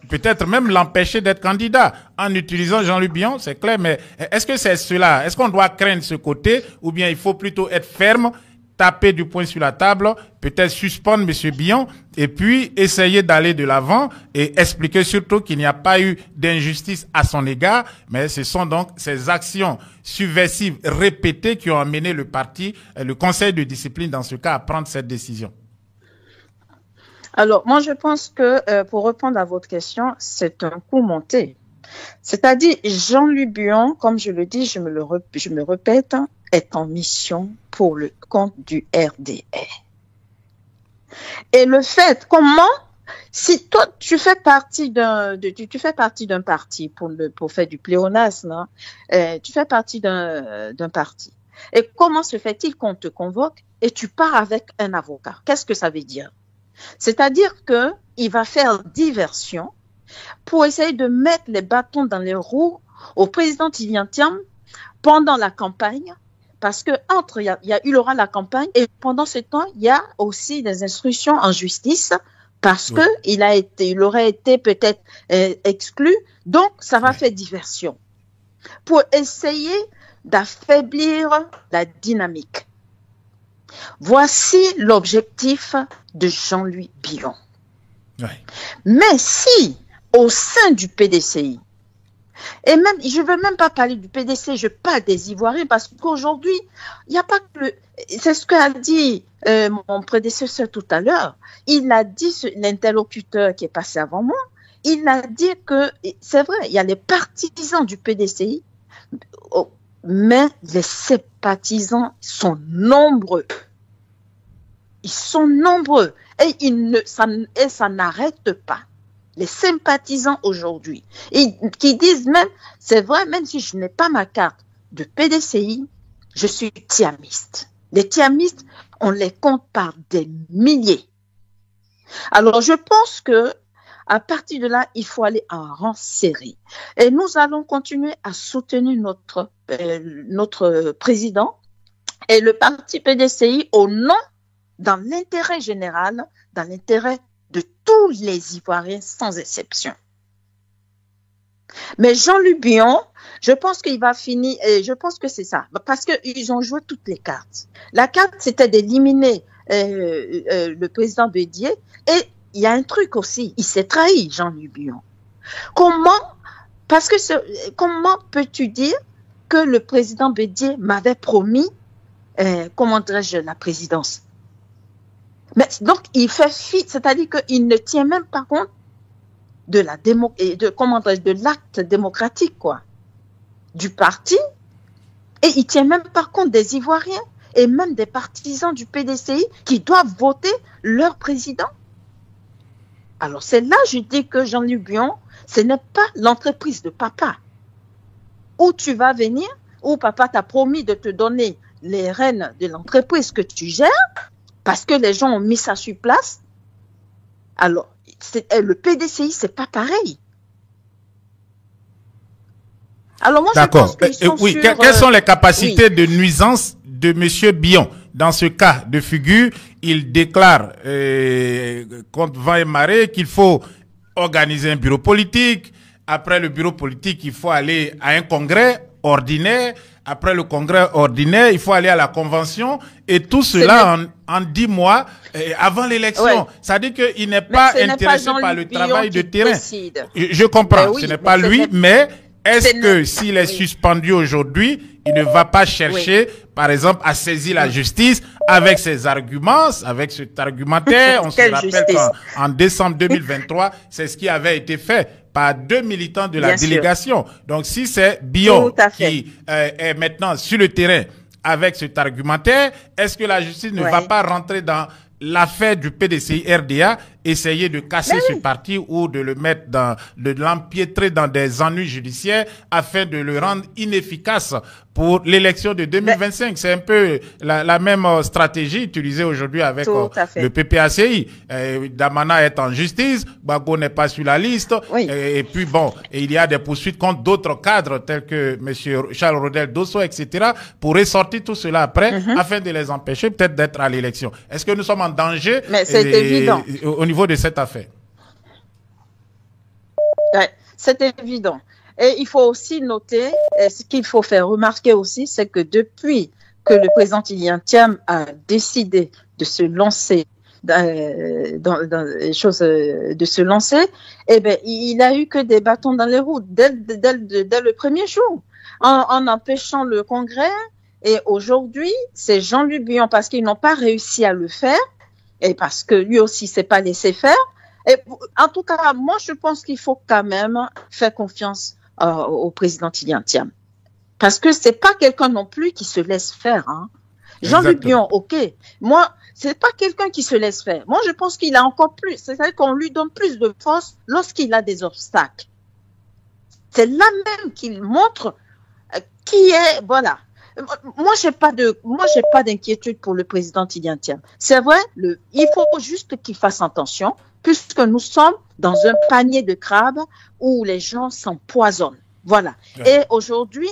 peut-être même l'empêcher d'être candidat en utilisant Jean-Luc Billon, c'est clair, mais est-ce que c'est cela? Est-ce qu'on doit craindre ce côté ou bien il faut plutôt être ferme, taper du poing sur la table, peut-être suspendre M. Billon et puis essayer d'aller de l'avant et expliquer surtout qu'il n'y a pas eu d'injustice à son égard, mais ce sont donc ces actions subversives répétées qui ont amené le parti, le conseil de discipline dans ce cas, à prendre cette décision. Alors, moi, je pense que, pour répondre à votre question, c'est un coup monté. C'est-à-dire, Jean-Luc Billon, comme je le dis, je me répète, est en mission pour le compte du RDR. Et le fait, comment, si toi, tu fais partie d'un parti pour faire du pléonasme, hein, tu fais partie d'un parti. Et comment se fait-il qu'on te convoque et tu pars avec un avocat? Qu'est-ce que ça veut dire? C'est-à-dire que il va faire diversion pour essayer de mettre les bâtons dans les roues au président Tiviantiam pendant la campagne, parce que il aura la campagne et pendant ce temps, il y a aussi des instructions en justice parce que il aurait été peut-être exclu, donc ça va faire diversion pour essayer d'affaiblir la dynamique. Voici l'objectif de Jean-Luc Billon. Oui. Mais si, au sein du PDCI, et même, je ne veux même pas parler du PDC, je parle des Ivoiriens, parce qu'aujourd'hui, il n'y a pas que c'est ce qu'a dit mon prédécesseur tout à l'heure. Il a dit, l'interlocuteur qui est passé avant moi, il a dit que, c'est vrai, il y a les partisans du PDCI, mais les sympathisants sont nombreux. Ils sont nombreux et ça n'arrête pas. Les sympathisants aujourd'hui, qui disent même, c'est vrai, même si je n'ai pas ma carte de PDCI, je suis tiamiste. Les tiamistes, on les compte par des milliers. Alors, je pense que à partir de là, il faut aller en rang serré. Et nous allons continuer à soutenir notre président et le parti PDCI au nom, dans l'intérêt général, dans l'intérêt de tous les Ivoiriens sans exception. Mais Jean-Luc Billon, je pense qu'il va finir, et je pense que c'est ça, parce qu'ils ont joué toutes les cartes. La carte, c'était d'éliminer le président Bédié, et il y a un truc aussi, il s'est trahi, Jean-Luc Billon. Comment peux-tu dire que le président Bédié m'avait promis, comment dirais-je, la présidence? Mais donc, il fait fi, c'est-à-dire qu'il ne tient même pas compte de l'acte démocratique, quoi, du parti, et il tient même pas compte des Ivoiriens et même des partisans du PDCI qui doivent voter leur président. Alors, c'est là, je dis que Jean-Luc Billon, ce n'est pas l'entreprise de papa. Où tu vas venir, où papa t'a promis de te donner les rênes de l'entreprise que tu gères, parce que les gens ont mis ça sur place. Alors, le PDCI, c'est pas pareil. Alors moi, je pense qu'ils sont quelles sont les capacités de nuisance de M. Billon? Dans ce cas de figure, il déclare contre vent et marée qu'il faut organiser un bureau politique. Après le bureau politique, il faut aller à un congrès ordinaire. Après le congrès ordinaire, il faut aller à la convention et tout cela en 10 mois avant l'élection. Ouais. Ça dit qu'il n'est pas intéressé par le travail de terrain. Je comprends, ce n'est pas lui, mais est-ce que s'il est suspendu aujourd'hui, il ne va pas chercher, par exemple, à saisir la justice avec ses arguments, avec cet argumentaire? On se rappelle qu'en décembre 2023, c'est ce qui avait été fait par 2 militants de la délégation. Donc, si c'est Billon qui est maintenant sur le terrain avec cet argumentaire, est-ce que la justice ne va pas rentrer dans l'affaire du PDCI RDA essayer de casser ce parti ou de le mettre de l'empiétrer dans des ennuis judiciaires afin de le rendre inefficace pour l'élection de 2025. C'est un peu la même stratégie utilisée aujourd'hui avec le PPACI. Damana est en justice, Bago n'est pas sur la liste, et puis bon, et il y a des poursuites contre d'autres cadres tels que M. Charles Rodel Dosso, etc., pour ressortir tout cela après, afin de les empêcher peut-être d'être à l'élection. Est-ce que nous sommes en danger évident. Au niveau de cette affaire? C'est évident. Et il faut aussi noter, ce qu'il faut faire remarquer aussi, c'est que depuis que le président Tidjane Thiam a décidé de se lancer dans les choses, de se lancer, eh ben, il a eu que des bâtons dans les roues dès le premier jour, en empêchant le Congrès. Et aujourd'hui, c'est Jean-Louis Billon, parce qu'ils n'ont pas réussi à le faire, et parce que lui aussi s'est pas laissé faire. Et en tout cas, moi, je pense qu'il faut quand même faire confiance au président Tidjane Thiam. Parce que c'est pas quelqu'un non plus qui se laisse faire, hein. Jean-Luc Billon, ok. Moi, c'est pas quelqu'un qui se laisse faire. Moi, je pense qu'il a encore plus. C'est-à-dire qu'on lui donne plus de force lorsqu'il a des obstacles. C'est là même qu'il montre qui est, voilà. Moi, j'ai pas d'inquiétude pour le président Tidjane Thiam. C'est vrai, il faut juste qu'il fasse attention, puisque nous sommes dans un panier de crabes où les gens s'empoisonnent. Voilà. Ouais. Et aujourd'hui,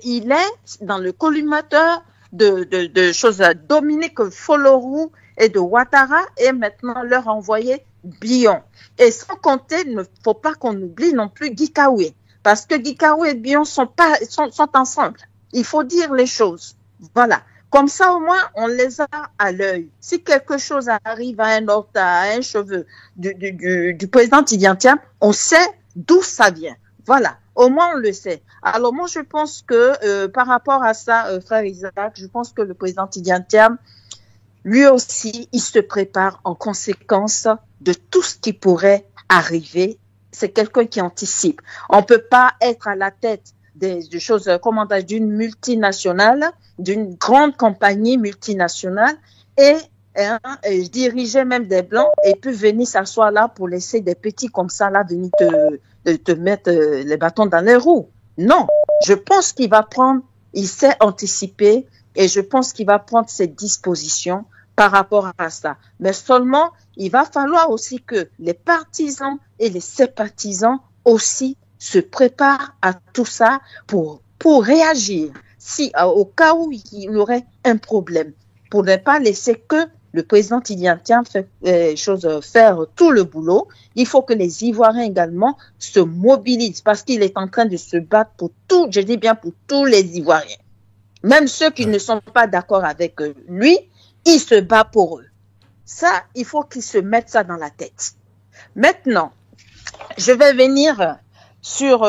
il est dans le collimateur de choses à Dominique Folorou et de Ouattara, et maintenant leur envoyer Billon. Et sans compter, il ne faut pas qu'on oublie non plus Guy Kaoué, parce que Guy Kaoué et Billon sont ensemble. Il faut dire les choses. Voilà. Comme ça, au moins, on les a à l'œil. Si quelque chose arrive à un orteil, à un cheveu du président Tidjane Thiam, on sait d'où ça vient. Voilà. Au moins, on le sait. Alors, moi, je pense que, par rapport à ça, frère Isaac, je pense que le président Tidjane Thiam, lui aussi, il se prépare en conséquence de tout ce qui pourrait arriver. C'est quelqu'un qui anticipe. On peut pas être à la tête des choses, d'une multinationale, d'une grande compagnie multinationale, et diriger même des blancs, et puis venir s'asseoir là pour laisser des petits comme ça là venir te mettre les bâtons dans les roues. Non, je pense qu'il va prendre, il sait anticiper, et je pense qu'il va prendre ses dispositions par rapport à ça. Mais seulement, il va falloir aussi que les partisans et les sympathisants aussi se préparent à tout ça pour réagir si au cas où il y aurait un problème, pour ne pas laisser que le président Tidjane Thiam faire tout le boulot. Il faut que les Ivoiriens également se mobilisent, parce qu'il est en train de se battre pour tout, je dis bien pour tous les Ivoiriens. Même ceux qui ne sont pas d'accord avec lui, il se bat pour eux. Ça, il faut qu'ils se mettent ça dans la tête. Maintenant, je vais venir sur...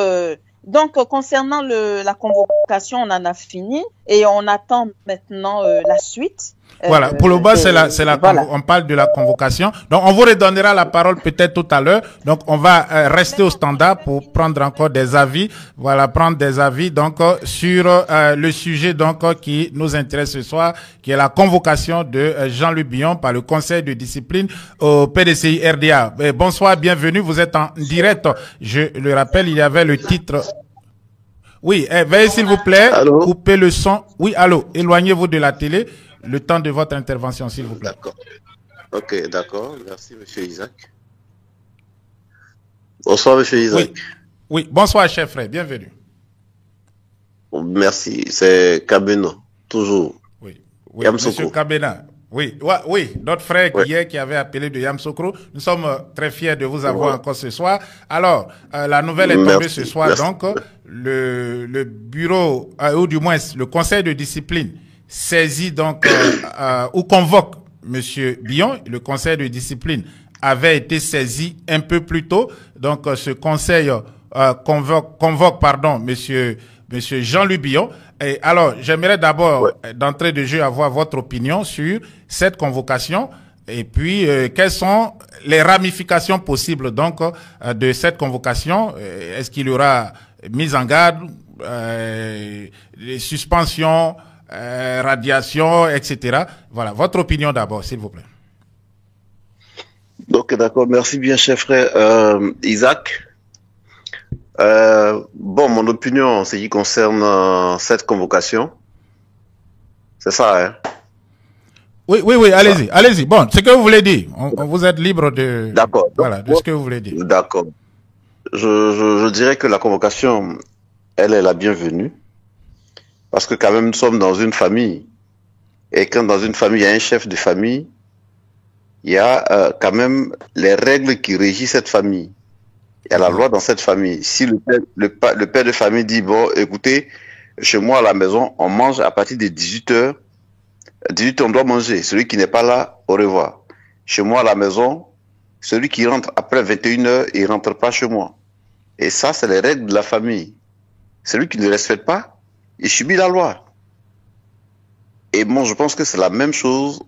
donc, concernant la convocation, on en a fini et on attend maintenant la suite. Voilà, pour le bas, voilà. On parle de la convocation. Donc, on vous redonnera la parole peut-être tout à l'heure. Donc, on va rester au standard pour prendre encore des avis. Voilà, prendre des avis donc sur le sujet donc qui nous intéresse ce soir, qui est la convocation de Jean-Louis Billon par le Conseil de discipline au PDCI RDA. Bonsoir, bienvenue. Vous êtes en direct. Je le rappelle, il y avait le titre. Oui, veuillez s'il vous plaît couper le son. Oui, allô, éloignez-vous de la télé. Le temps de votre intervention, s'il vous plaît. D'accord. Ok, d'accord. Merci, monsieur Isaac. Bonsoir, monsieur Isaac. Oui. Bonsoir, chef frère. Bienvenue. Merci. C'est Kabena, toujours. Oui, monsieur Kabena. Oui, notre frère qui avait appelé de Yamsokro. Nous sommes très fiers de vous avoir encore ce soir. Alors, la nouvelle est tombée ce soir. Donc, le bureau, ou du moins le conseil de discipline, saisit donc ou convoque monsieur Billon. Le conseil de discipline avait été saisi un peu plus tôt. Donc, ce conseil convoque monsieur Jean-Louis Billon. Et alors, j'aimerais d'abord, d'entrée de jeu, avoir votre opinion sur cette convocation et puis quelles sont les ramifications possibles donc de cette convocation. Est-ce qu'il y aura mise en garde, les suspensions, radiation, etc. Voilà, votre opinion d'abord, s'il vous plaît. Donc, d'accord, merci bien, cher frère Isaac. Bon, mon opinion en ce qui concerne cette convocation, c'est ça, hein? Oui, allez-y, allez-y. Bon, ce que vous voulez dire, vous êtes libre de, voilà, de ce que vous voulez dire. D'accord. Je dirais que la convocation, elle est la bienvenue, parce que quand même, nous sommes dans une famille, et quand dans une famille, il y a un chef de famille, il y a quand même les règles qui régissent cette famille. Il y a la loi dans cette famille. Si le père de famille dit, bon, écoutez, chez moi à la maison, on mange à partir de 18h, 18h, on doit manger. Celui qui n'est pas là, au revoir. Chez moi à la maison, celui qui rentre après 21h, il ne rentre pas chez moi. Et ça, c'est les règles de la famille. Celui qui ne respecte pas, il subit la loi. Et moi, je pense que c'est la même chose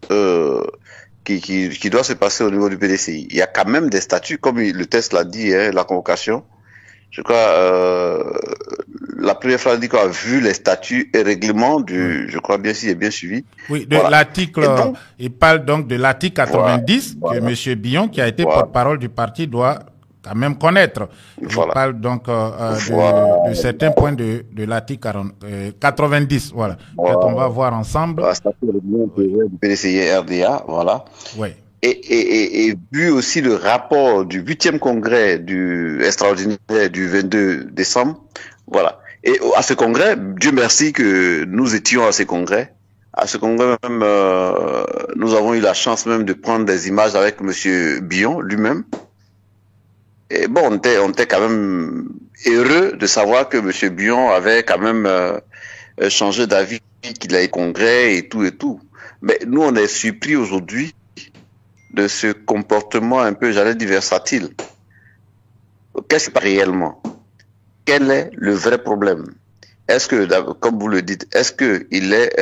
qui doit se passer au niveau du PDCI. Il y a quand même des statuts, comme le texte l'a dit, hein, la convocation. Je crois, la première phrase dit qu'on a vu les statuts et règlements du, je crois bien si j'ai bien suivi. Oui, de l'article, il parle donc de l'article 90 que M. Billon, qui a été porte-parole du parti, doit quand même connaître. Il parle donc de certains points de l'article 90, voilà. On va voir ensemble. Du PDCI RDA, voilà. Oui. Et vu aussi le rapport du 8e congrès du extraordinaire du 22 décembre, voilà. Et à ce congrès, Dieu merci que nous étions à ce congrès. À ce congrès même, nous avons eu la chance même de prendre des images avec Monsieur Billon lui-même. Et bon, on était quand même heureux de savoir que Monsieur Billon avait quand même changé d'avis, qu'il a eu congrès et tout et tout. Mais nous, on est surpris aujourd'hui de ce comportement un peu, j'allais dire, versatile. Qu'est-ce que c'est réellement? Quel est le vrai problème? Est-ce que, comme vous le dites, est-ce qu'il est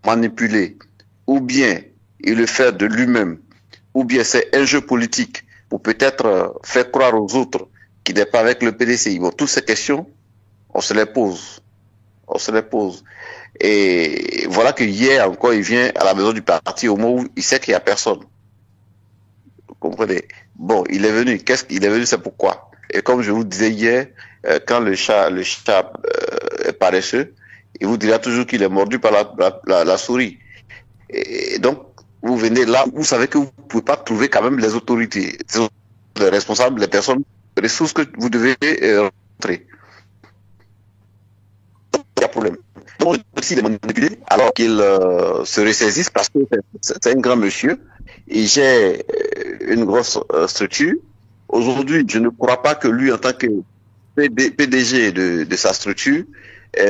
manipulé? Ou bien il le fait de lui-même? Ou bien c'est un jeu politique pour peut-être faire croire aux autres qu'il n'est pas avec le PDCI? Bon, toutes ces questions, on se les pose. On se les pose. Et voilà que hier encore, il vient à la maison du parti au moment où il sait qu'il n'y a personne. Vous comprenez? Bon, il est venu. Qu'est-ce qu'il est venu? C'est pourquoi? Et comme je vous disais hier, quand le chat est paresseux, il vous dira toujours qu'il est mordu par la souris. Et donc, vous venez là, vous savez que vous ne pouvez pas trouver quand même les autorités, les responsables, les personnes, les ressources que vous devez rentrer. Il y a problème. Donc, s'il est manipulé, alors qu'il se ressaisisse, parce que c'est un grand monsieur, il gère une grosse structure. Aujourd'hui, je ne crois pas que lui, en tant que PDG de sa structure,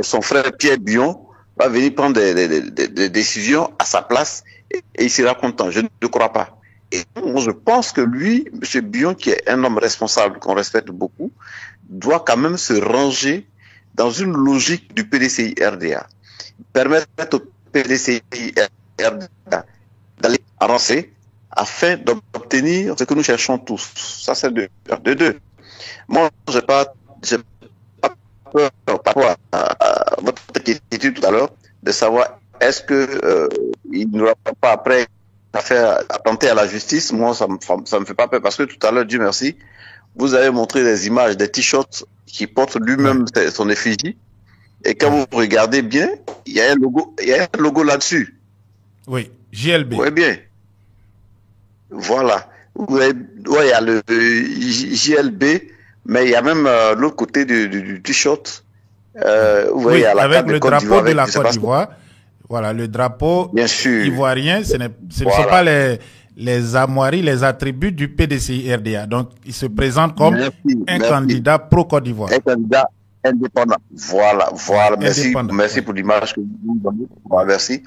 son frère Pierre Billon va venir prendre des décisions à sa place et il sera content. Je ne crois pas. Et moi, je pense que lui, M. Billon, qui est un homme responsable, qu'on respecte beaucoup, doit quand même se ranger dans une logique du PDCI RDA. Permettre au PDCI RDA d'aller avancer afin d'obtenir ce que nous cherchons tous. Ça, c'est de deux. Moi, je n'ai pas peur par rapport à votre question tout à l'heure de savoir est-ce que il n'aura pas après à tenter à la justice. Moi, ça me fait pas peur parce que tout à l'heure, Dieu merci, vous avez montré des images, des t-shirts qui portent lui-même son effigie. Et quand vous regardez bien, il y a un logo là-dessus. Oui, JLB. Oui, bien. Voilà. Ouais, il y a le JLB, mais il y a même l'autre côté du t-shirt. Oui, y a avec le drapeau de la Côte d'Ivoire. Voilà, le drapeau ivoirien, ce ne sont pas les armoiries, les attributs du PDCI RDA. Donc, il se présente comme un candidat pro-Côte d'Ivoire. Un candidat indépendant. Voilà. Merci pour l'image que vous nous donnez. Merci.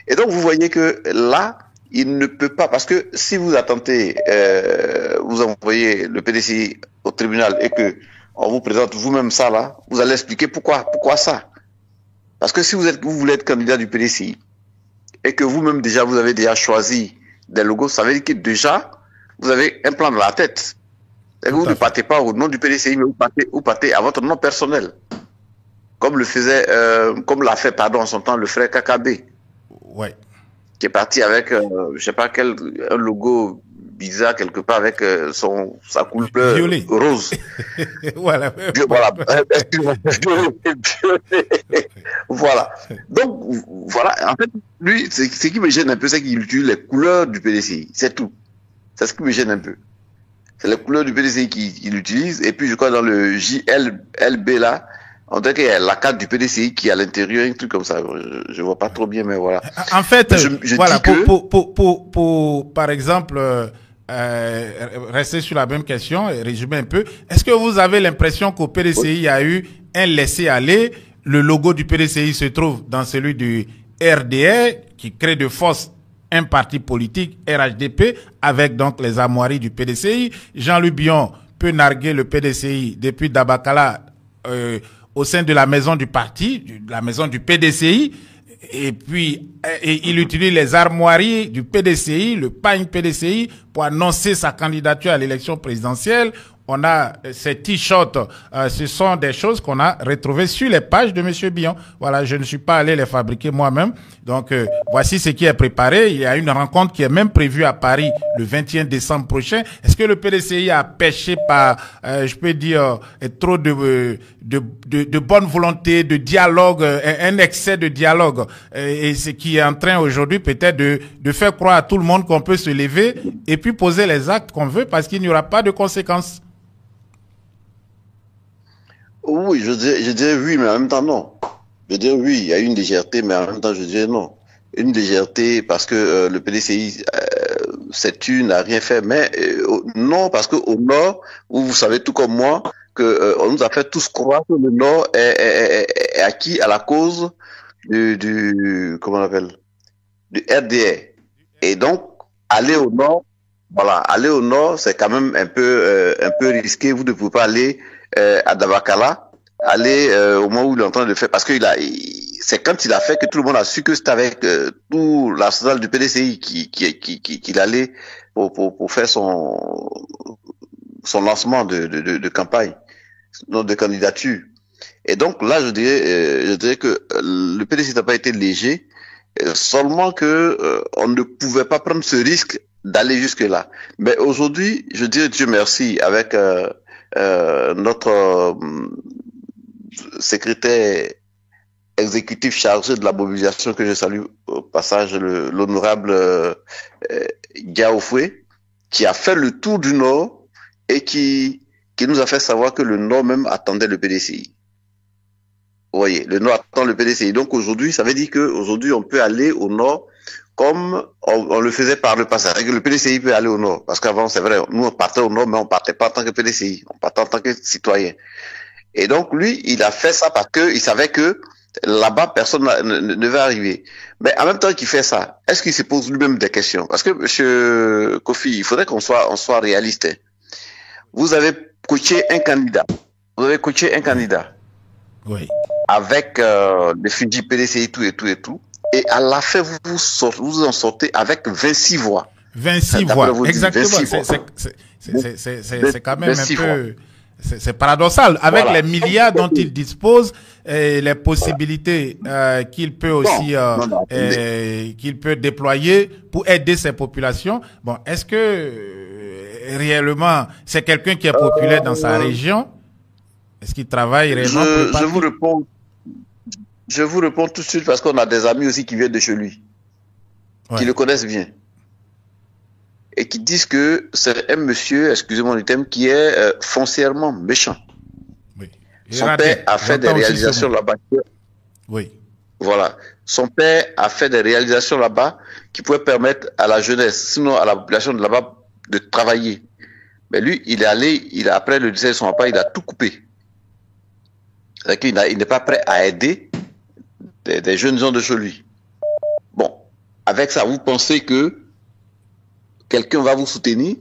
Et donc, vous voyez que là, il ne peut pas, parce que si vous attendez, vous envoyez le PDCI au tribunal et que on vous présente vous-même ça là, vous allez expliquer pourquoi ça. Parce que si vous voulez être candidat du PDCI et que vous-même déjà, vous avez déjà choisi des logos, ça veut dire que déjà, vous avez un plan dans la tête. Et vous ne partez pas au nom du PDCI, mais vous partez à votre nom personnel. Comme l'a fait, en son temps, le frère Kakabé. Ouais. Qui est parti avec, je sais pas un logo bizarre quelque part avec sa couleur violet. Rose. Voilà. Voilà. Voilà. Donc, voilà. En fait, lui, ce qui me gêne un peu, c'est qu'il utilise les couleurs du PDCI. C'est tout. C'est ce qui me gêne un peu. C'est les couleurs du PDCI qu'il utilise. Et puis, je crois, dans le JLB, là, on dirait qu'il y a la carte du PDCI qui est à l'intérieur, un truc comme ça. Je vois pas trop bien, mais voilà. En fait, je voilà, dis pour, par exemple, rester sur la même question et résumer un peu, est-ce que vous avez l'impression qu'au PDCI, il y a eu un laisser-aller? Le logo du PDCI se trouve dans celui du RDR, qui crée de force un parti politique, RHDP, avec donc les armoiries du PDCI. Jean-Louis Bion peut narguer le PDCI depuis Dabakala au sein de la maison du parti, de la maison du PDCI, et puis il utilise les armoiries du PDCI, le pagne PDCI, pour annoncer sa candidature à l'élection présidentielle. On a ces t-shirts, ce sont des choses qu'on a retrouvées sur les pages de M. Bion. Voilà, je ne suis pas allé les fabriquer moi-même. Donc, voici ce qui est préparé. Il y a une rencontre qui est même prévue à Paris le 21 décembre prochain. Est-ce que le PDCI a pêché par, je peux dire, trop de bonne volonté, de dialogue, un excès de dialogue, et ce qui est en train aujourd'hui peut-être de faire croire à tout le monde qu'on peut se lever et puis poser les actes qu'on veut parce qu'il n'y aura pas de conséquences? Oui, je dirais oui, mais en même temps non. Je dirais oui, il y a une légèreté, mais en même temps je dirais non. Une légèreté parce que le PDCI, n'a rien fait, mais non, parce qu'au Nord, où vous savez tout comme moi, on nous a fait tous croire que le Nord est acquis à la cause comment on appelle, du RDR. Et donc, aller au Nord, voilà, aller au Nord, c'est quand même un peu risqué. Vous ne pouvez pas aller à Dabakala, aller au moment où il est en train de faire, parce que c'est quand il a fait que tout le monde a su que c'était avec tout l'arsenal du PDCI qu'il allait pour faire son lancement de campagne, de candidature. Et donc là, je dirais que le PDCI n'a pas été léger, seulement que on ne pouvait pas prendre ce risque d'aller jusque là. Mais aujourd'hui, je dirais Dieu merci avec notre secrétaire exécutif chargé de la mobilisation, que je salue au passage, l'honorable Gaofoué, qui a fait le tour du Nord et qui nous a fait savoir que le Nord même attendait le PDCI. Vous voyez, le Nord attend le PDCI. Donc aujourd'hui, ça veut dire qu'aujourd'hui, on peut aller au Nord comme on le faisait par le passé. Le PDCI peut aller au Nord. Parce qu'avant, c'est vrai, nous on partait au Nord, mais on partait pas en tant que PDCI. On partait en tant que citoyen. Et donc lui, il a fait ça parce qu'il savait que là-bas, personne ne va arriver. Mais en même temps qu'il fait ça, est-ce qu'il se pose lui-même des questions? Parce que, monsieur Kofi, il faudrait qu'on soit réaliste. Vous avez coaché un candidat. Oui. Avec les fusils PDCI, tout. Et à la fin, vous en sortez avec 26 voix. 26 voix, exactement. C'est quand même un peu... C'est paradoxal. Avec les milliards dont il dispose et les possibilités qu'il peut aussi qu'il peut déployer pour aider ces populations. Bon, est-ce que réellement c'est quelqu'un qui est populaire dans sa région? Est-ce qu'il travaille réellement pour le parti? Je vous réponds tout de suite parce qu'on a des amis aussi qui viennent de chez lui, qui le connaissent bien. Et qui disent que c'est un monsieur, excusez-moi du terme, qui est foncièrement méchant. Oui. Son père a fait des réalisations là-bas. Oui. Voilà. Son père a fait des réalisations là-bas qui pouvaient permettre à la jeunesse, sinon à la population de là-bas, de travailler. Mais lui, il est allé, après le décès de son papa, il a tout coupé. C'est-à-dire qu'il n'est pas prêt à aider des jeunes gens de chez lui. Bon, avec ça, vous pensez que quelqu'un va vous soutenir?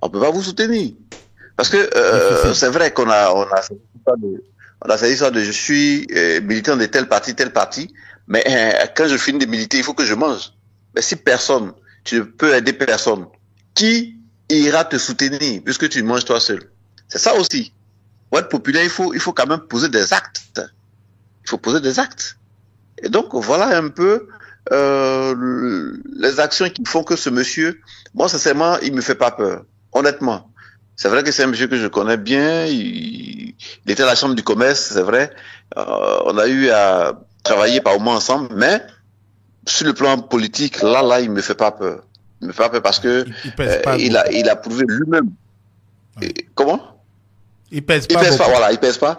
On ne peut pas vous soutenir. Parce que c'est vrai qu'on a cette histoire de je suis militant de tel parti, mais quand je finis de militer, il faut que je mange. Mais si personne, tu ne peux aider personne, qui ira te soutenir puisque tu manges toi seul? C'est ça aussi. Pour être populaire, il faut quand même poser des actes. Il faut poser des actes. Et donc, voilà un peu les actions qui font que ce monsieur, moi sincèrement, il me fait pas peur, honnêtement. C'est vrai que c'est un monsieur que je connais bien, il était à la chambre du commerce, c'est vrai. On a eu à travailler par moments ensemble, mais sur le plan politique, là, il me fait pas peur. Il me fait pas peur parce que il a prouvé lui-même. Ouais. Comment? Il pèse pas. Voilà, il pèse pas.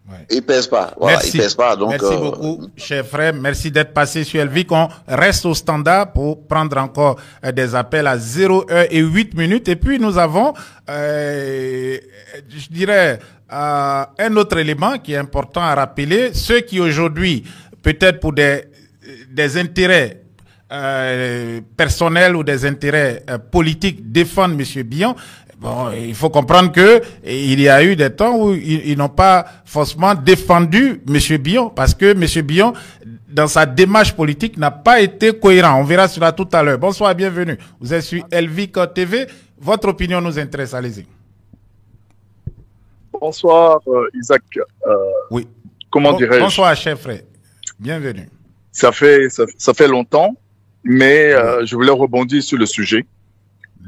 Ouais. Il pèse pas. Voilà, merci. Il pèse pas. Donc, merci beaucoup, cher frère. Merci d'être passé sur Elvic. On reste au standard pour prendre encore des appels à 0h08. Et puis, nous avons, je dirais, un autre élément qui est important à rappeler. Ceux qui aujourd'hui, peut-être pour des intérêts personnels ou des intérêts politiques, défendent M. Bion. Bon, il faut comprendre que il y a eu des temps où ils n'ont pas forcément défendu M. Bion, parce que M. Bion, dans sa démarche politique, n'a pas été cohérent. On verra cela tout à l'heure. Bonsoir, bienvenue. Vous êtes sur Elvic TV. Votre opinion nous intéresse. Allez-y. Bonsoir, Isaac. Oui. Comment dirais-je? Bonsoir, cher frère. Bienvenue. Ça fait longtemps, mais je voulais rebondir sur le sujet.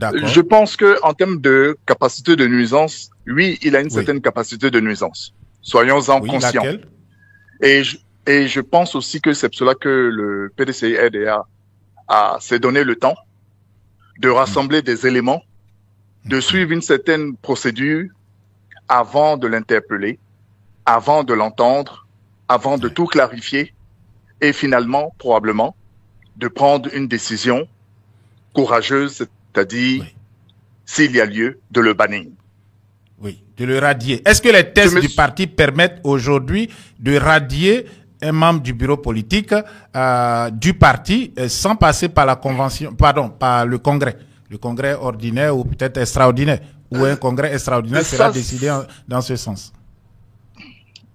Je pense que en termes de capacité de nuisance, oui, il a une certaine capacité de nuisance. Soyons-en conscients. Et je pense aussi que c'est pour cela que le PDCI-RDA s'est donné le temps de rassembler des éléments, de suivre une certaine procédure avant de l'interpeller, avant de l'entendre, avant de tout clarifier et finalement, probablement, de prendre une décision courageuse, c'est-à-dire, s'il y a lieu, de le bannir. Oui, de le radier. Est-ce que les tests du parti permettent aujourd'hui de radier un membre du bureau politique du parti sans passer par la convention, pardon, par le congrès ordinaire ou peut-être extraordinaire, ou un congrès extraordinaire sera décidé dans ce sens?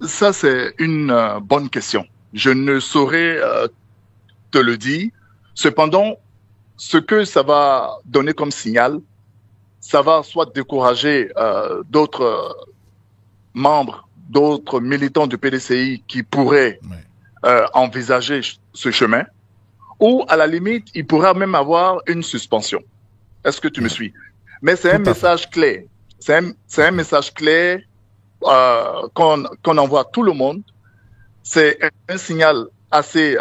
Ça, c'est une bonne question. Je ne saurais te le dire. Cependant, ce que ça va donner comme signal, ça va soit décourager d'autres membres, d'autres militants du PDCI qui pourraient envisager ce chemin, ou à la limite, il pourrait même avoir une suspension. Est-ce que tu me suis? Mais c'est un message clair. C'est un message clair qu'on envoie à tout le monde. C'est un signal assez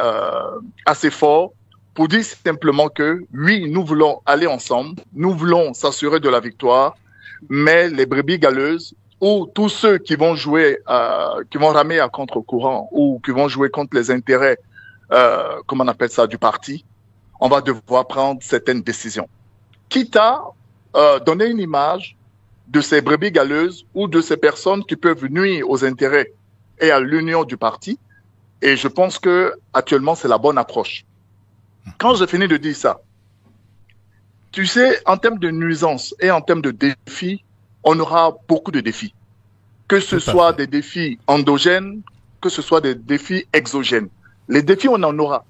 fort pour dire simplement que oui, nous voulons aller ensemble, nous voulons s'assurer de la victoire, mais les brebis galeuses ou tous ceux qui vont jouer, qui vont ramer à contre-courant ou qui vont jouer contre les intérêts, comment on appelle ça, du parti, on va devoir prendre certaines décisions. Quitte à donner une image de ces brebis galeuses ou de ces personnes qui peuvent nuire aux intérêts et à l'union du parti. Et je pense que actuellement c'est la bonne approche. Quand j'ai fini de dire ça, tu sais, en termes de nuisance et en termes de défis, on aura beaucoup de défis. Que ce soit des défis endogènes, que ce soit des défis exogènes. Les défis, on en aura.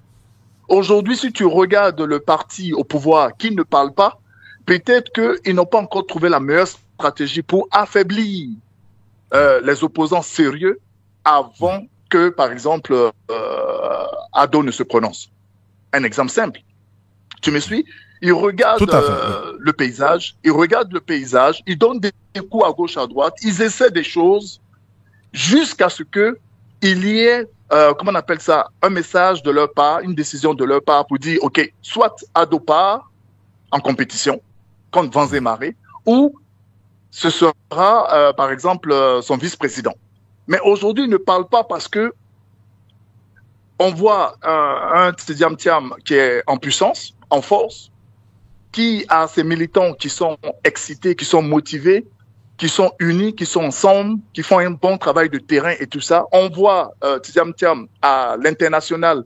Aujourd'hui, si tu regardes le parti au pouvoir qui ne parle pas, peut-être qu'ils n'ont pas encore trouvé la meilleure stratégie pour affaiblir les opposants sérieux avant que, par exemple, Ado ne se prononce. Un exemple simple. Tu me suis? Ils regardent le paysage, ils donnent des coups à gauche, à droite, ils essaient des choses jusqu'à ce que il y ait, comment on appelle ça, un message de leur part, une décision de leur part pour dire, OK, soit Ado part en compétition contre vents et marées, ou ce sera, par exemple, son vice-président. Mais aujourd'hui, ils ne parlent pas parce que on voit un Tidiam Thiam qui est en puissance, en force, qui a ses militants qui sont excités, qui sont motivés, qui sont unis, qui sont ensemble, qui font un bon travail de terrain et tout ça. On voit Tidiam Thiam à l'international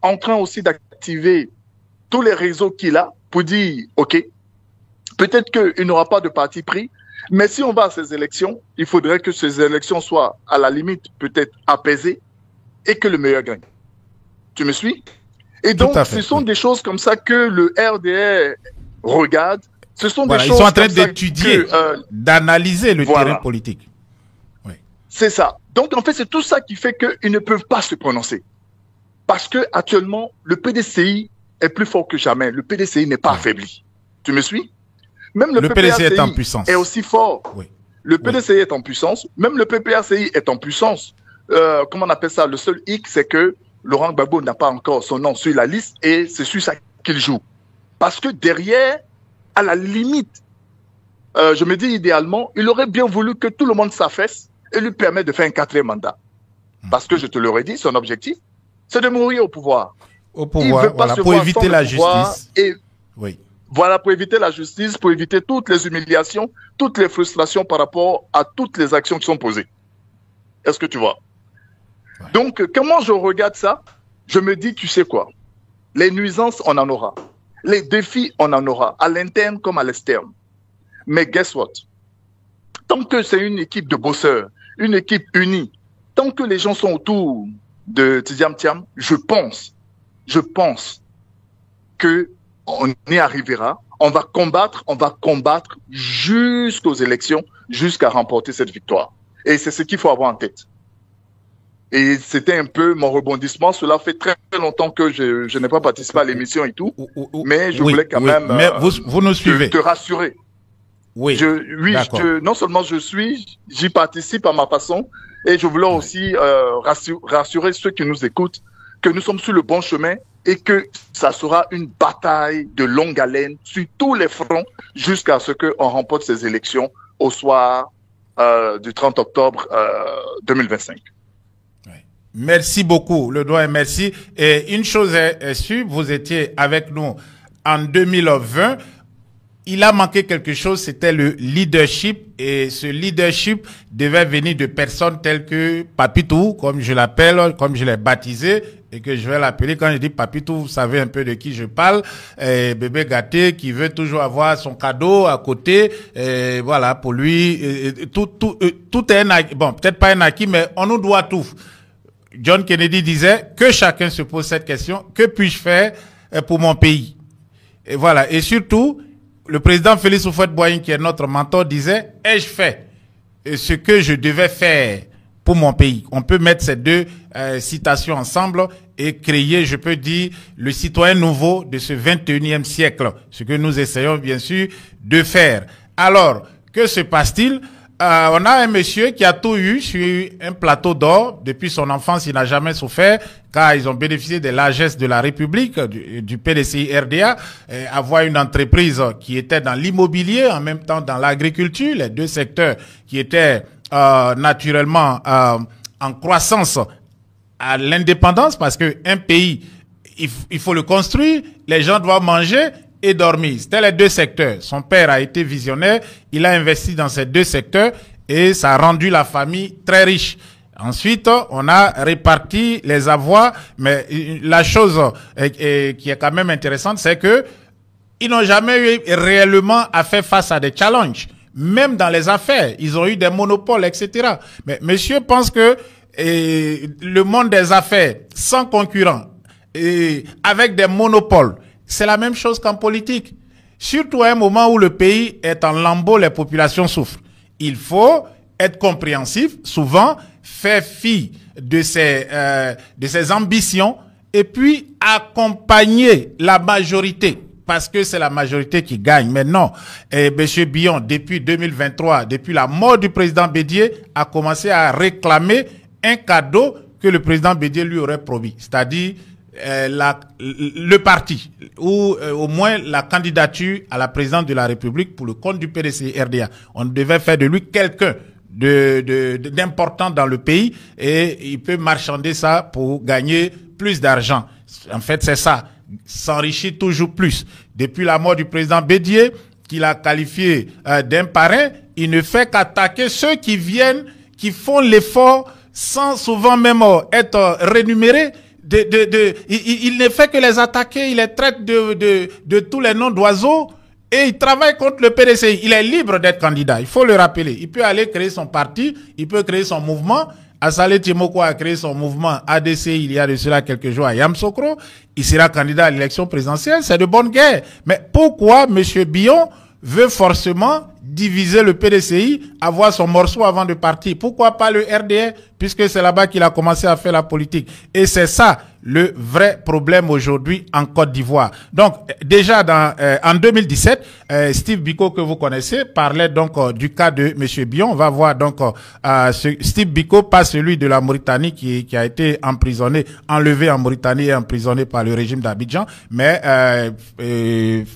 en train aussi d'activer tous les réseaux qu'il a pour dire, OK, peut-être qu'il n'aura pas de parti pris, mais si on va à ces élections, il faudrait que ces élections soient à la limite peut-être apaisées et que le meilleur gagne. Tu me suis? Et donc, ce sont des choses comme ça que le RDR regarde. Ce sont des choses ils sont en train d'étudier, d'analyser le terrain politique. Oui. C'est ça. Donc, en fait, c'est tout ça qui fait qu'ils ne peuvent pas se prononcer. Parce que actuellement, le PDCI est plus fort que jamais. Le PDCI n'est pas affaibli. Tu me suis? Même le PDCI est en puissance. Est aussi fort. Oui. Le PDCI est en puissance. Même le PPRCI est en puissance. Comment on appelle ça? Le seul hic, c'est que Laurent Gbagbo n'a pas encore son nom sur la liste et c'est sur ça qu'il joue. Parce que derrière, à la limite, je me dis idéalement, il aurait bien voulu que tout le monde s'affaisse et lui permette de faire un 4e mandat. Parce que je te l'aurais dit, son objectif, c'est de mourir au pouvoir. Au pouvoir, voilà, pour éviter la justice. Et oui. Voilà, pour éviter la justice, pour éviter toutes les humiliations, toutes les frustrations par rapport à toutes les actions qui sont posées. Est-ce que tu vois? Ouais. Donc, comment je regarde ça? Je me dis, tu sais quoi? Les nuisances, on en aura. Les défis, on en aura, à l'interne comme à l'externe. Mais guess what? Tant que c'est une équipe de bosseurs, une équipe unie, tant que les gens sont autour de Tidiam Thiam, je pense que on y arrivera. On va combattre jusqu'aux élections, jusqu'à remporter cette victoire. Et c'est ce qu'il faut avoir en tête. Et c'était un peu mon rebondissement. Cela fait très longtemps que je n'ai pas participé à l'émission et tout. Mais je voulais quand même mais vous nous suivez. Te rassurer. Oui, non seulement j'y participe à ma façon, et je voulais aussi rassurer ceux qui nous écoutent que nous sommes sur le bon chemin et que ça sera une bataille de longue haleine sur tous les fronts jusqu'à ce qu'on remporte ces élections au soir du 30 octobre 2025. Merci beaucoup, le doyen, merci. Et une chose est sûre, vous étiez avec nous en 2020. Il a manqué quelque chose, c'était le leadership. Et ce leadership devait venir de personnes telles que Papitou, comme je l'appelle, comme je l'ai baptisé, et que je vais l'appeler. Quand je dis Papitou, vous savez un peu de qui je parle. Bébé gâté qui veut toujours avoir son cadeau à côté. Voilà, pour lui, tout est un acquis. Bon, peut-être pas un acquis, mais on nous doit tout. John Kennedy disait que chacun se pose cette question, que puis-je faire pour mon pays? Et voilà, et surtout, le président Félix Houphouët-Boigny, qui est notre mentor, disait « Ai-je fait ce que je devais faire pour mon pays ?» On peut mettre ces deux citations ensemble et créer, je peux dire, le citoyen nouveau de ce 21e siècle, ce que nous essayons bien sûr de faire. Alors, que se passe-t-il? On a un monsieur qui a tout eu sur un plateau d'or. Depuis son enfance, il n'a jamais souffert, car ils ont bénéficié des largesses de la République, du PDCI RDA, avoir une entreprise qui était dans l'immobilier, en même temps dans l'agriculture, les deux secteurs qui étaient naturellement en croissance à l'indépendance, parce que un pays, il faut le construire, les gens doivent manger et dormir. C'était les deux secteurs. Son père a été visionnaire, il a investi dans ces deux secteurs et ça a rendu la famille très riche. Ensuite, on a réparti les avoirs, mais la chose qui est quand même intéressante, c'est que ils n'ont jamais eu réellement à faire face à des challenges. Même dans les affaires, ils ont eu des monopoles, etc. Mais monsieur pense que le monde des affaires, sans concurrent, avec des monopoles, c'est la même chose qu'en politique. Surtout à un moment où le pays est en lambeaux, les populations souffrent. Il faut être compréhensif, souvent faire fi de ses ambitions et puis accompagner la majorité. Parce que c'est la majorité qui gagne. Mais non, M. Billon, depuis 2023, depuis la mort du président Bédié, a commencé à réclamer un cadeau que le président Bédié lui aurait promis. C'est-à-dire le parti, ou au moins la candidature à la présidence de la République pour le compte du PDCI RDA. On devait faire de lui quelqu'un d'important dans le pays et il peut marchander ça pour gagner plus d'argent. En fait, c'est ça. S'enrichir toujours plus. Depuis la mort du président Bédié, qu'il a qualifié d'un parrain, il ne fait qu'attaquer ceux qui viennent, qui font l'effort sans souvent même être rémunérés. Il ne fait que les attaquer, il les traite de tous les noms d'oiseaux et il travaille contre le PDCI. Il est libre d'être candidat, il faut le rappeler. Il peut aller créer son parti, il peut créer son mouvement. Assalé Timoko a créé son mouvement ADC il y a de cela quelques jours à Yamoussoukro. Il sera candidat à l'élection présidentielle, c'est de bonne guerre. Mais pourquoi M. Billon veut forcément diviser le PDCI, avoir son morceau avant de partir? Pourquoi pas le RDR, puisque c'est là-bas qu'il a commencé à faire la politique? Et c'est ça le vrai problème aujourd'hui en Côte d'Ivoire. Donc, déjà en 2017, Steve Biko, que vous connaissez, parlait donc du cas de M. Bion. On va voir donc Steve Biko, pas celui de la Mauritanie qui a été emprisonné, enlevé en Mauritanie et emprisonné par le régime d'Abidjan, mais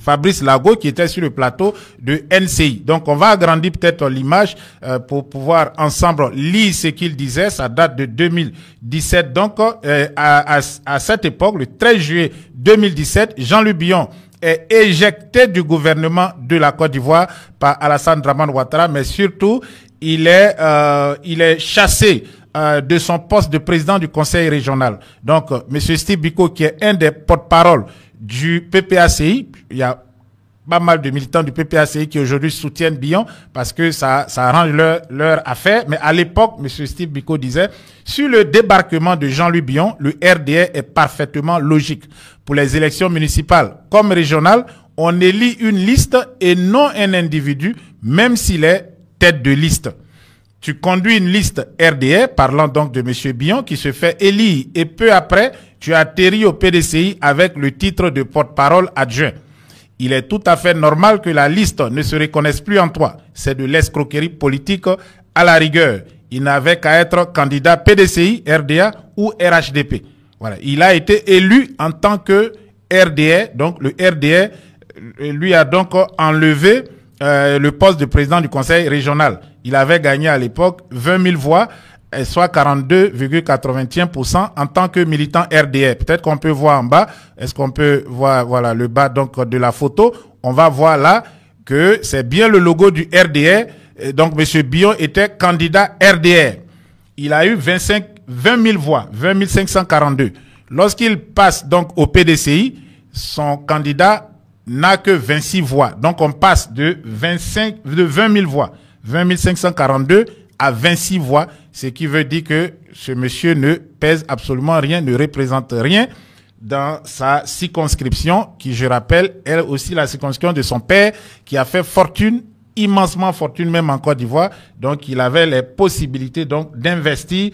Fabrice Lago qui était sur le plateau de NCI. Donc, on va agrandir peut-être l'image pour pouvoir ensemble lire ce qu'il disait. Ça date de 2017. Donc, à cette époque, le 13 juillet 2017, Jean-Luc Bion est éjecté du gouvernement de la Côte d'Ivoire par Alassane Dramane Ouattara, mais surtout, il est chassé de son poste de président du conseil régional. Donc, Monsieur Steve Biko, qui est un des porte-parole du PPACI, il y a pas mal de militants du PPACI qui aujourd'hui soutiennent Bion parce que ça arrange leur affaire. Mais à l'époque, M. Steve Biko disait, sur le débarquement de Jean-Louis Bion, le RDA est parfaitement logique. Pour les élections municipales comme régionales, on élit une liste et non un individu, même s'il est tête de liste. Tu conduis une liste RDA, parlant donc de M. Bion, qui se fait élire et peu après, tu atterris au PDCI avec le titre de porte-parole adjoint. Il est tout à fait normal que la liste ne se reconnaisse plus en toi. C'est de l'escroquerie politique à la rigueur. Il n'avait qu'à être candidat PDCI, RDA ou RHDP. Voilà. Il a été élu en tant que RDA. Donc le RDA lui a donc enlevé le poste de président du conseil régional. Il avait gagné à l'époque 20 000 voix, soit 42,81% en tant que militant RDA. Peut-être qu'on peut voir en bas. Est-ce qu'on peut voir, voilà, le bas donc de la photo? On va voir là que c'est bien le logo du RDA. Donc, M. Bion était candidat RDA. Il a eu 20 000 voix, 20 542. Lorsqu'il passe donc au PDCI, son candidat n'a que 26 voix. Donc, on passe de 20 000 voix, 20 542 à 26 voix, ce qui veut dire que ce monsieur ne pèse absolument rien, ne représente rien dans sa circonscription, qui, je rappelle, est aussi la circonscription de son père, qui a fait fortune, immensement fortune, même en Côte d'Ivoire. Donc, il avait les possibilités donc d'investir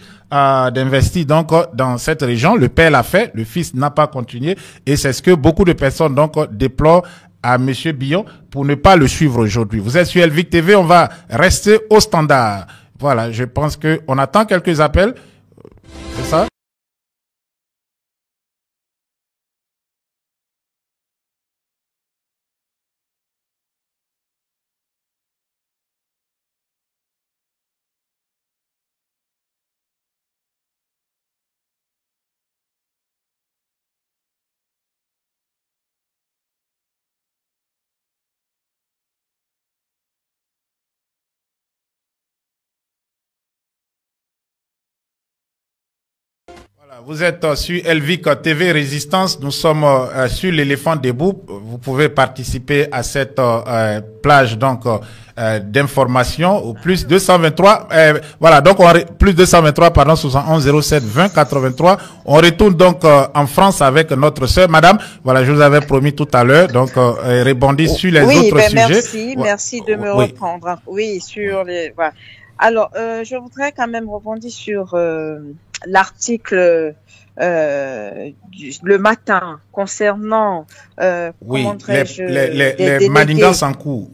donc dans cette région. Le père l'a fait, le fils n'a pas continué, et c'est ce que beaucoup de personnes donc déplorent à M. Bion pour ne pas le suivre aujourd'hui. Vous êtes sur Elvic TV, on va rester au standard. Voilà, je pense qu'on attend quelques appels. C'est ça? Vous êtes sur Elvic TV Résistance. Nous sommes sur l'éléphant debout. Vous pouvez participer à cette plage donc d'informations au plus 223. Voilà, donc plus 223 pardon 71 07 20 83. On retourne donc en France avec notre sœur, Madame. Voilà, je vous avais promis tout à l'heure. Donc rebondir sur les autres sujets. Merci de me reprendre. Oui, sur les. Voilà. Alors, je voudrais quand même rebondir sur l'article le matin concernant oui, les manigances en cours.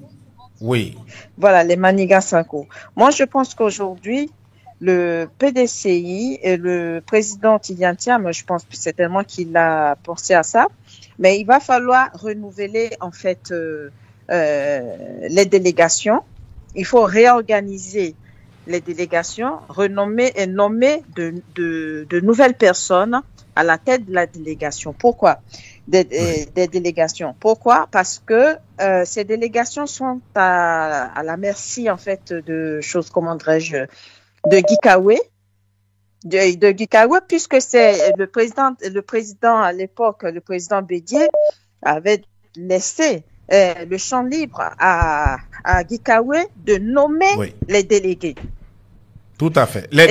Oui. Voilà, les manigances en cours. Moi, je pense qu'aujourd'hui, le PDCI et le président Tidjane Thiam, je pense que c'est tellement qu'il a pensé à ça, mais il va falloir renouveler en fait les délégations. Il faut réorganiser les délégations, renommer et nommer de nouvelles personnes à la tête de la délégation. Pourquoi des délégations? Pourquoi? Parce que ces délégations sont à la merci en fait de choses, comment dirais-je, de Gikawe, de Gikawe, puisque c'est le président à l'époque, le président Bédié avait laissé le champ libre à Gikawe de nommer les délégués. Tout à fait. Les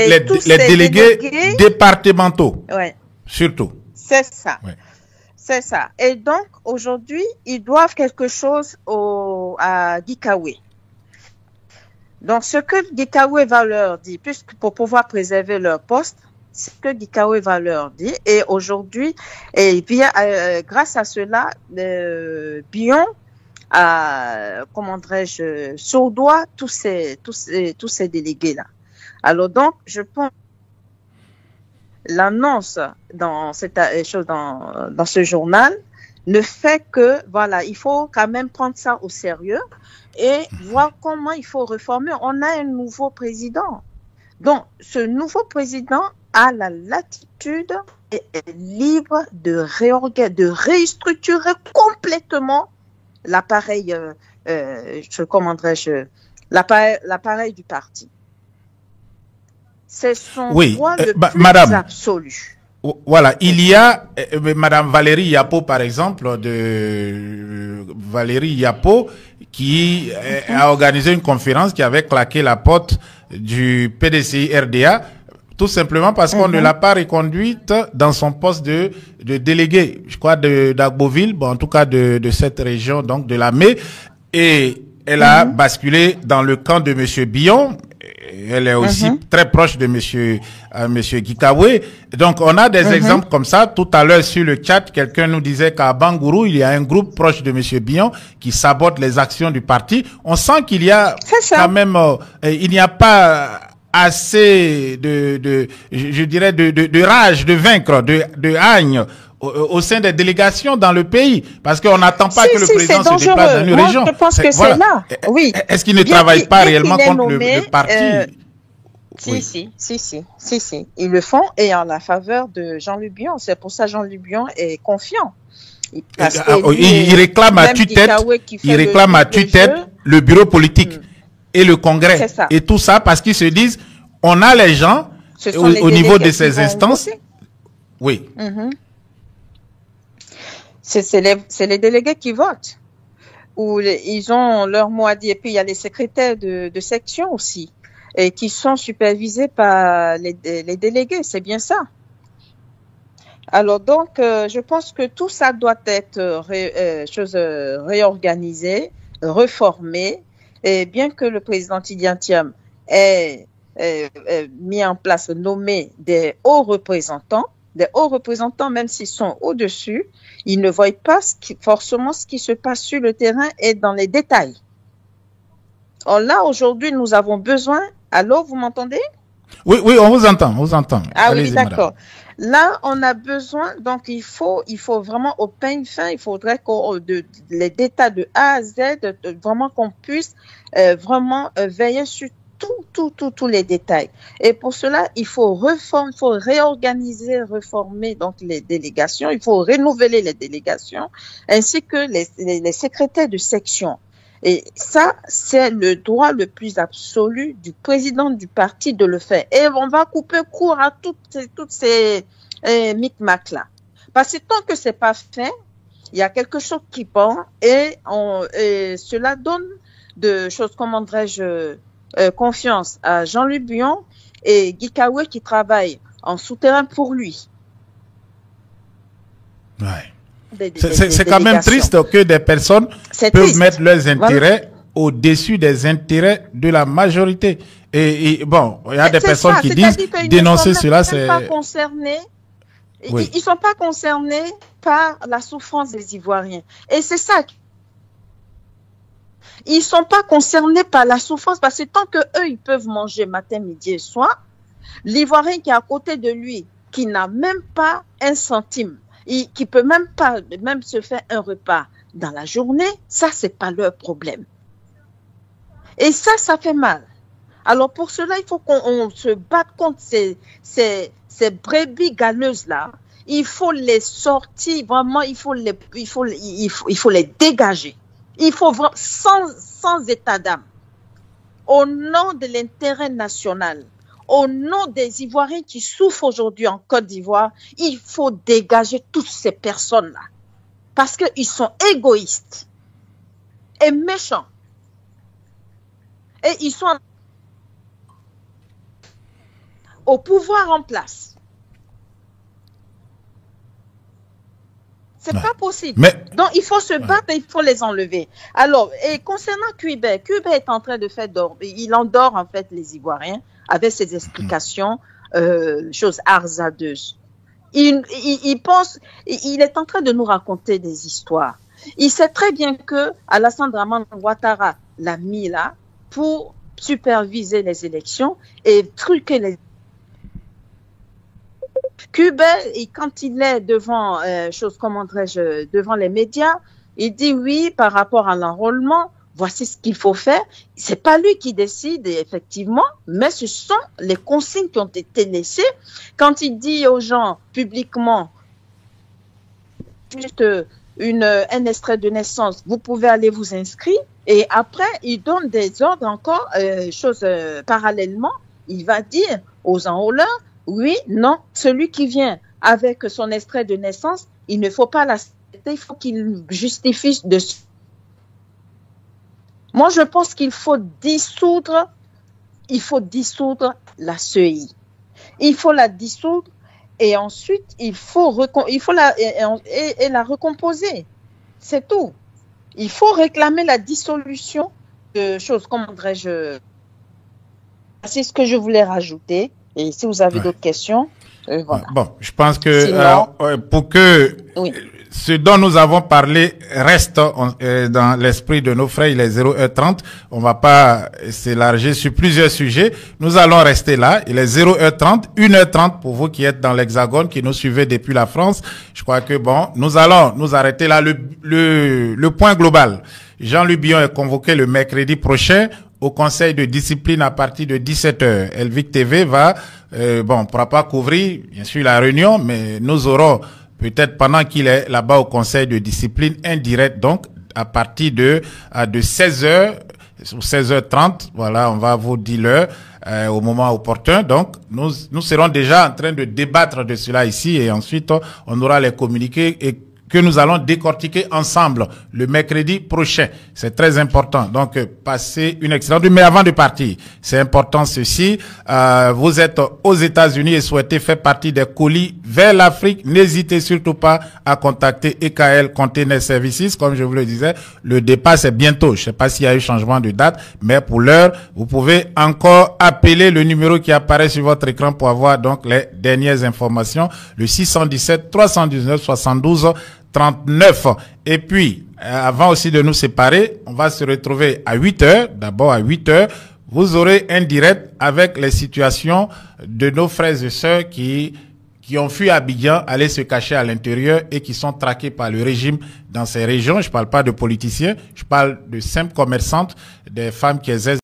délégués départementaux. Ouais. Surtout. C'est ça. Ouais. C'est ça. Et donc, aujourd'hui, ils doivent quelque chose à Gikawe. Donc, ce que Gikawe va leur dire, puisque pour pouvoir préserver leur poste, ce que Gikawe va leur dire. Et aujourd'hui, grâce à cela, Bion comment dirais-je, sourdoie tous ces délégués-là. Alors donc, je pense l'annonce dans cette chose dans ce journal ne fait que, voilà, il faut quand même prendre ça au sérieux et voir comment il faut réformer. On a un nouveau président. Donc, ce nouveau président a la latitude et est libre de restructurer complètement l'appareil, l'appareil du parti. C'est son droit le plus absolu. Voilà, il y a Madame Valérie Yapo, par exemple, Valérie Yapo, qui a organisé une conférence qui avait claqué la porte du PDCI RDA, tout simplement parce qu'on ne l'a pas reconduite dans son poste de délégué, je crois, d'Agboville, bon, en tout cas de cette région, donc de la Mé, et elle a basculé dans le camp de Monsieur Bion. Elle est aussi très proche de Monsieur Gikawe. Donc, on a des exemples comme ça. Tout à l'heure, sur le chat, quelqu'un nous disait qu'à Bangourou, il y a un groupe proche de Monsieur Bion qui sabote les actions du parti. On sent qu'il y a quand même, il n'y a pas assez je dirais, de rage, de vaincre, de haine au sein des délégations dans le pays, parce qu'on n'attend pas que le président se déplace dans une région. Je pense que c'est là. Oui. Est-ce qu'il ne travaille pas réellement contre le parti? Si. Ils le font et en la faveur de Jean-Luc Bion. C'est pour ça que Jean-Luc Bion est confiant. Il réclame à tue-tête, le bureau politique et le congrès et tout ça parce qu'ils se disent, on a les gens au niveau de ces instances. Oui. C'est les délégués qui votent, où ils ont leur mot à dire. Et puis, il y a les secrétaires de section aussi, et qui sont supervisés par les délégués. C'est bien ça. Alors, donc, je pense que tout ça doit être réorganisé, reformé. Et bien que le président Tidjane Thiam ait mis en place, nommé des hauts représentants, même s'ils sont au-dessus, ils ne voient pas forcément ce qui se passe sur le terrain et dans les détails. Or là, aujourd'hui, nous avons besoin... Allô, vous m'entendez? Oui, on vous entend, Ah oui, d'accord. Là, on a besoin, donc il faut vraiment au peigne fin, il faudrait les détails de A à Z, vraiment qu'on puisse vraiment veiller sur tous les détails. Et pour cela, il faut réorganiser, reformer donc les délégations, il faut renouveler les délégations, ainsi que les secrétaires de section. Et ça, c'est le droit le plus absolu du président du parti de le faire. Et on va couper court à toutes ces micmacs-là. Parce que tant que c'est pas fait, il y a quelque chose qui pend et cela donne de choses, comment dirais-je, confiance à Jean-Luc Bion et Gikawe qui travaillent en souterrain pour lui. Ouais. C'est quand même triste que des personnes peuvent mettre leurs intérêts au-dessus des intérêts de la majorité. Et bon, il y a des personnes qui disent dénoncer cela, c'est... Oui. Ils ne sont pas concernés par la souffrance des Ivoiriens. Et c'est ça. Ils ne sont pas concernés par la souffrance parce que tant qu'eux, ils peuvent manger matin, midi et soir, l'Ivoirien qui est à côté de lui, qui n'a même pas un centime, qui peut même pas se faire un repas dans la journée, ça, c'est pas leur problème. Et ça fait mal. Alors, pour cela, il faut qu'on se batte contre ces brebis galeuses-là. Il faut les sortir, vraiment, il faut les dégager. Il faut vraiment, sans état d'âme. Au nom de l'intérêt national, au nom des Ivoiriens qui souffrent aujourd'hui en Côte d'Ivoire, il faut dégager toutes ces personnes-là. Parce qu'ils sont égoïstes et méchants. Et ils sont au pouvoir en place. C'est pas possible. Donc, il faut se battre et il faut les enlever. Alors, et concernant Cuibert est en train de faire dormir. Il endort, en fait, les Ivoiriens avec ses explications chose hasardeuse. Il pense, il est en train de nous raconter des histoires. Il sait très bien que Alassane Dramane Ouattara l'a mis là pour superviser les élections et truquer les Cuba, et quand il est devant, devant les médias, il dit oui par rapport à l'enrôlement, voici ce qu'il faut faire. C'est pas lui qui décide, effectivement, mais ce sont les consignes qui ont été laissées. Quand il dit aux gens publiquement, juste un extrait de naissance, vous pouvez aller vous inscrire, et après, il donne des ordres encore, parallèlement, il va dire aux enrôleurs, oui, non, celui qui vient avec son extrait de naissance, il ne faut pas l'accepter, il faut qu'il justifie de... Moi, je pense qu'il faut dissoudre la CEI. Il faut la dissoudre et ensuite, il faut la recomposer. C'est tout. Il faut réclamer la dissolution de choses, comment dirais-je... C'est ce que je voulais rajouter. Et si vous avez d'autres questions, voilà. Bon, je pense que pour que ce dont nous avons parlé reste dans l'esprit de nos frères, il est 0h30. On va pas s'élargir sur plusieurs sujets. Nous allons rester là. Il est 0h30, 1h30 pour vous qui êtes dans l'Hexagone, qui nous suivez depuis la France. Je crois que bon, nous allons nous arrêter là. Le point global. Jean-Luc Bion est convoqué le mercredi prochain au conseil de discipline à partir de 17h. Elvic TV va, pourra pas couvrir, bien sûr, la réunion, mais nous aurons peut-être pendant qu'il est là-bas au conseil de discipline indirect, donc à partir de 16h ou 16h30, voilà, on va vous dire l'heure au moment opportun. Donc, nous serons déjà en train de débattre de cela ici et ensuite on aura les communiqués et que nous allons décortiquer ensemble le mercredi prochain. C'est très important. Donc, passez une excellente nuit. Mais avant de partir, c'est important ceci. Vous êtes aux États-Unis et souhaitez faire partie des colis vers l'Afrique. N'hésitez surtout pas à contacter EKL Container Services. Comme je vous le disais, le départ, c'est bientôt. Je ne sais pas s'il y a eu changement de date, mais pour l'heure, vous pouvez encore appeler le numéro qui apparaît sur votre écran pour avoir donc les dernières informations. Le 617 319 72 39. Et puis, avant aussi de nous séparer, on va se retrouver à 8h. D'abord à 8h, vous aurez un direct avec les situations de nos frères et sœurs qui ont fui Abidjan, aller se cacher à l'intérieur et qui sont traqués par le régime dans ces régions. Je ne parle pas de politiciens, je parle de simples commerçantes, des femmes qui exercent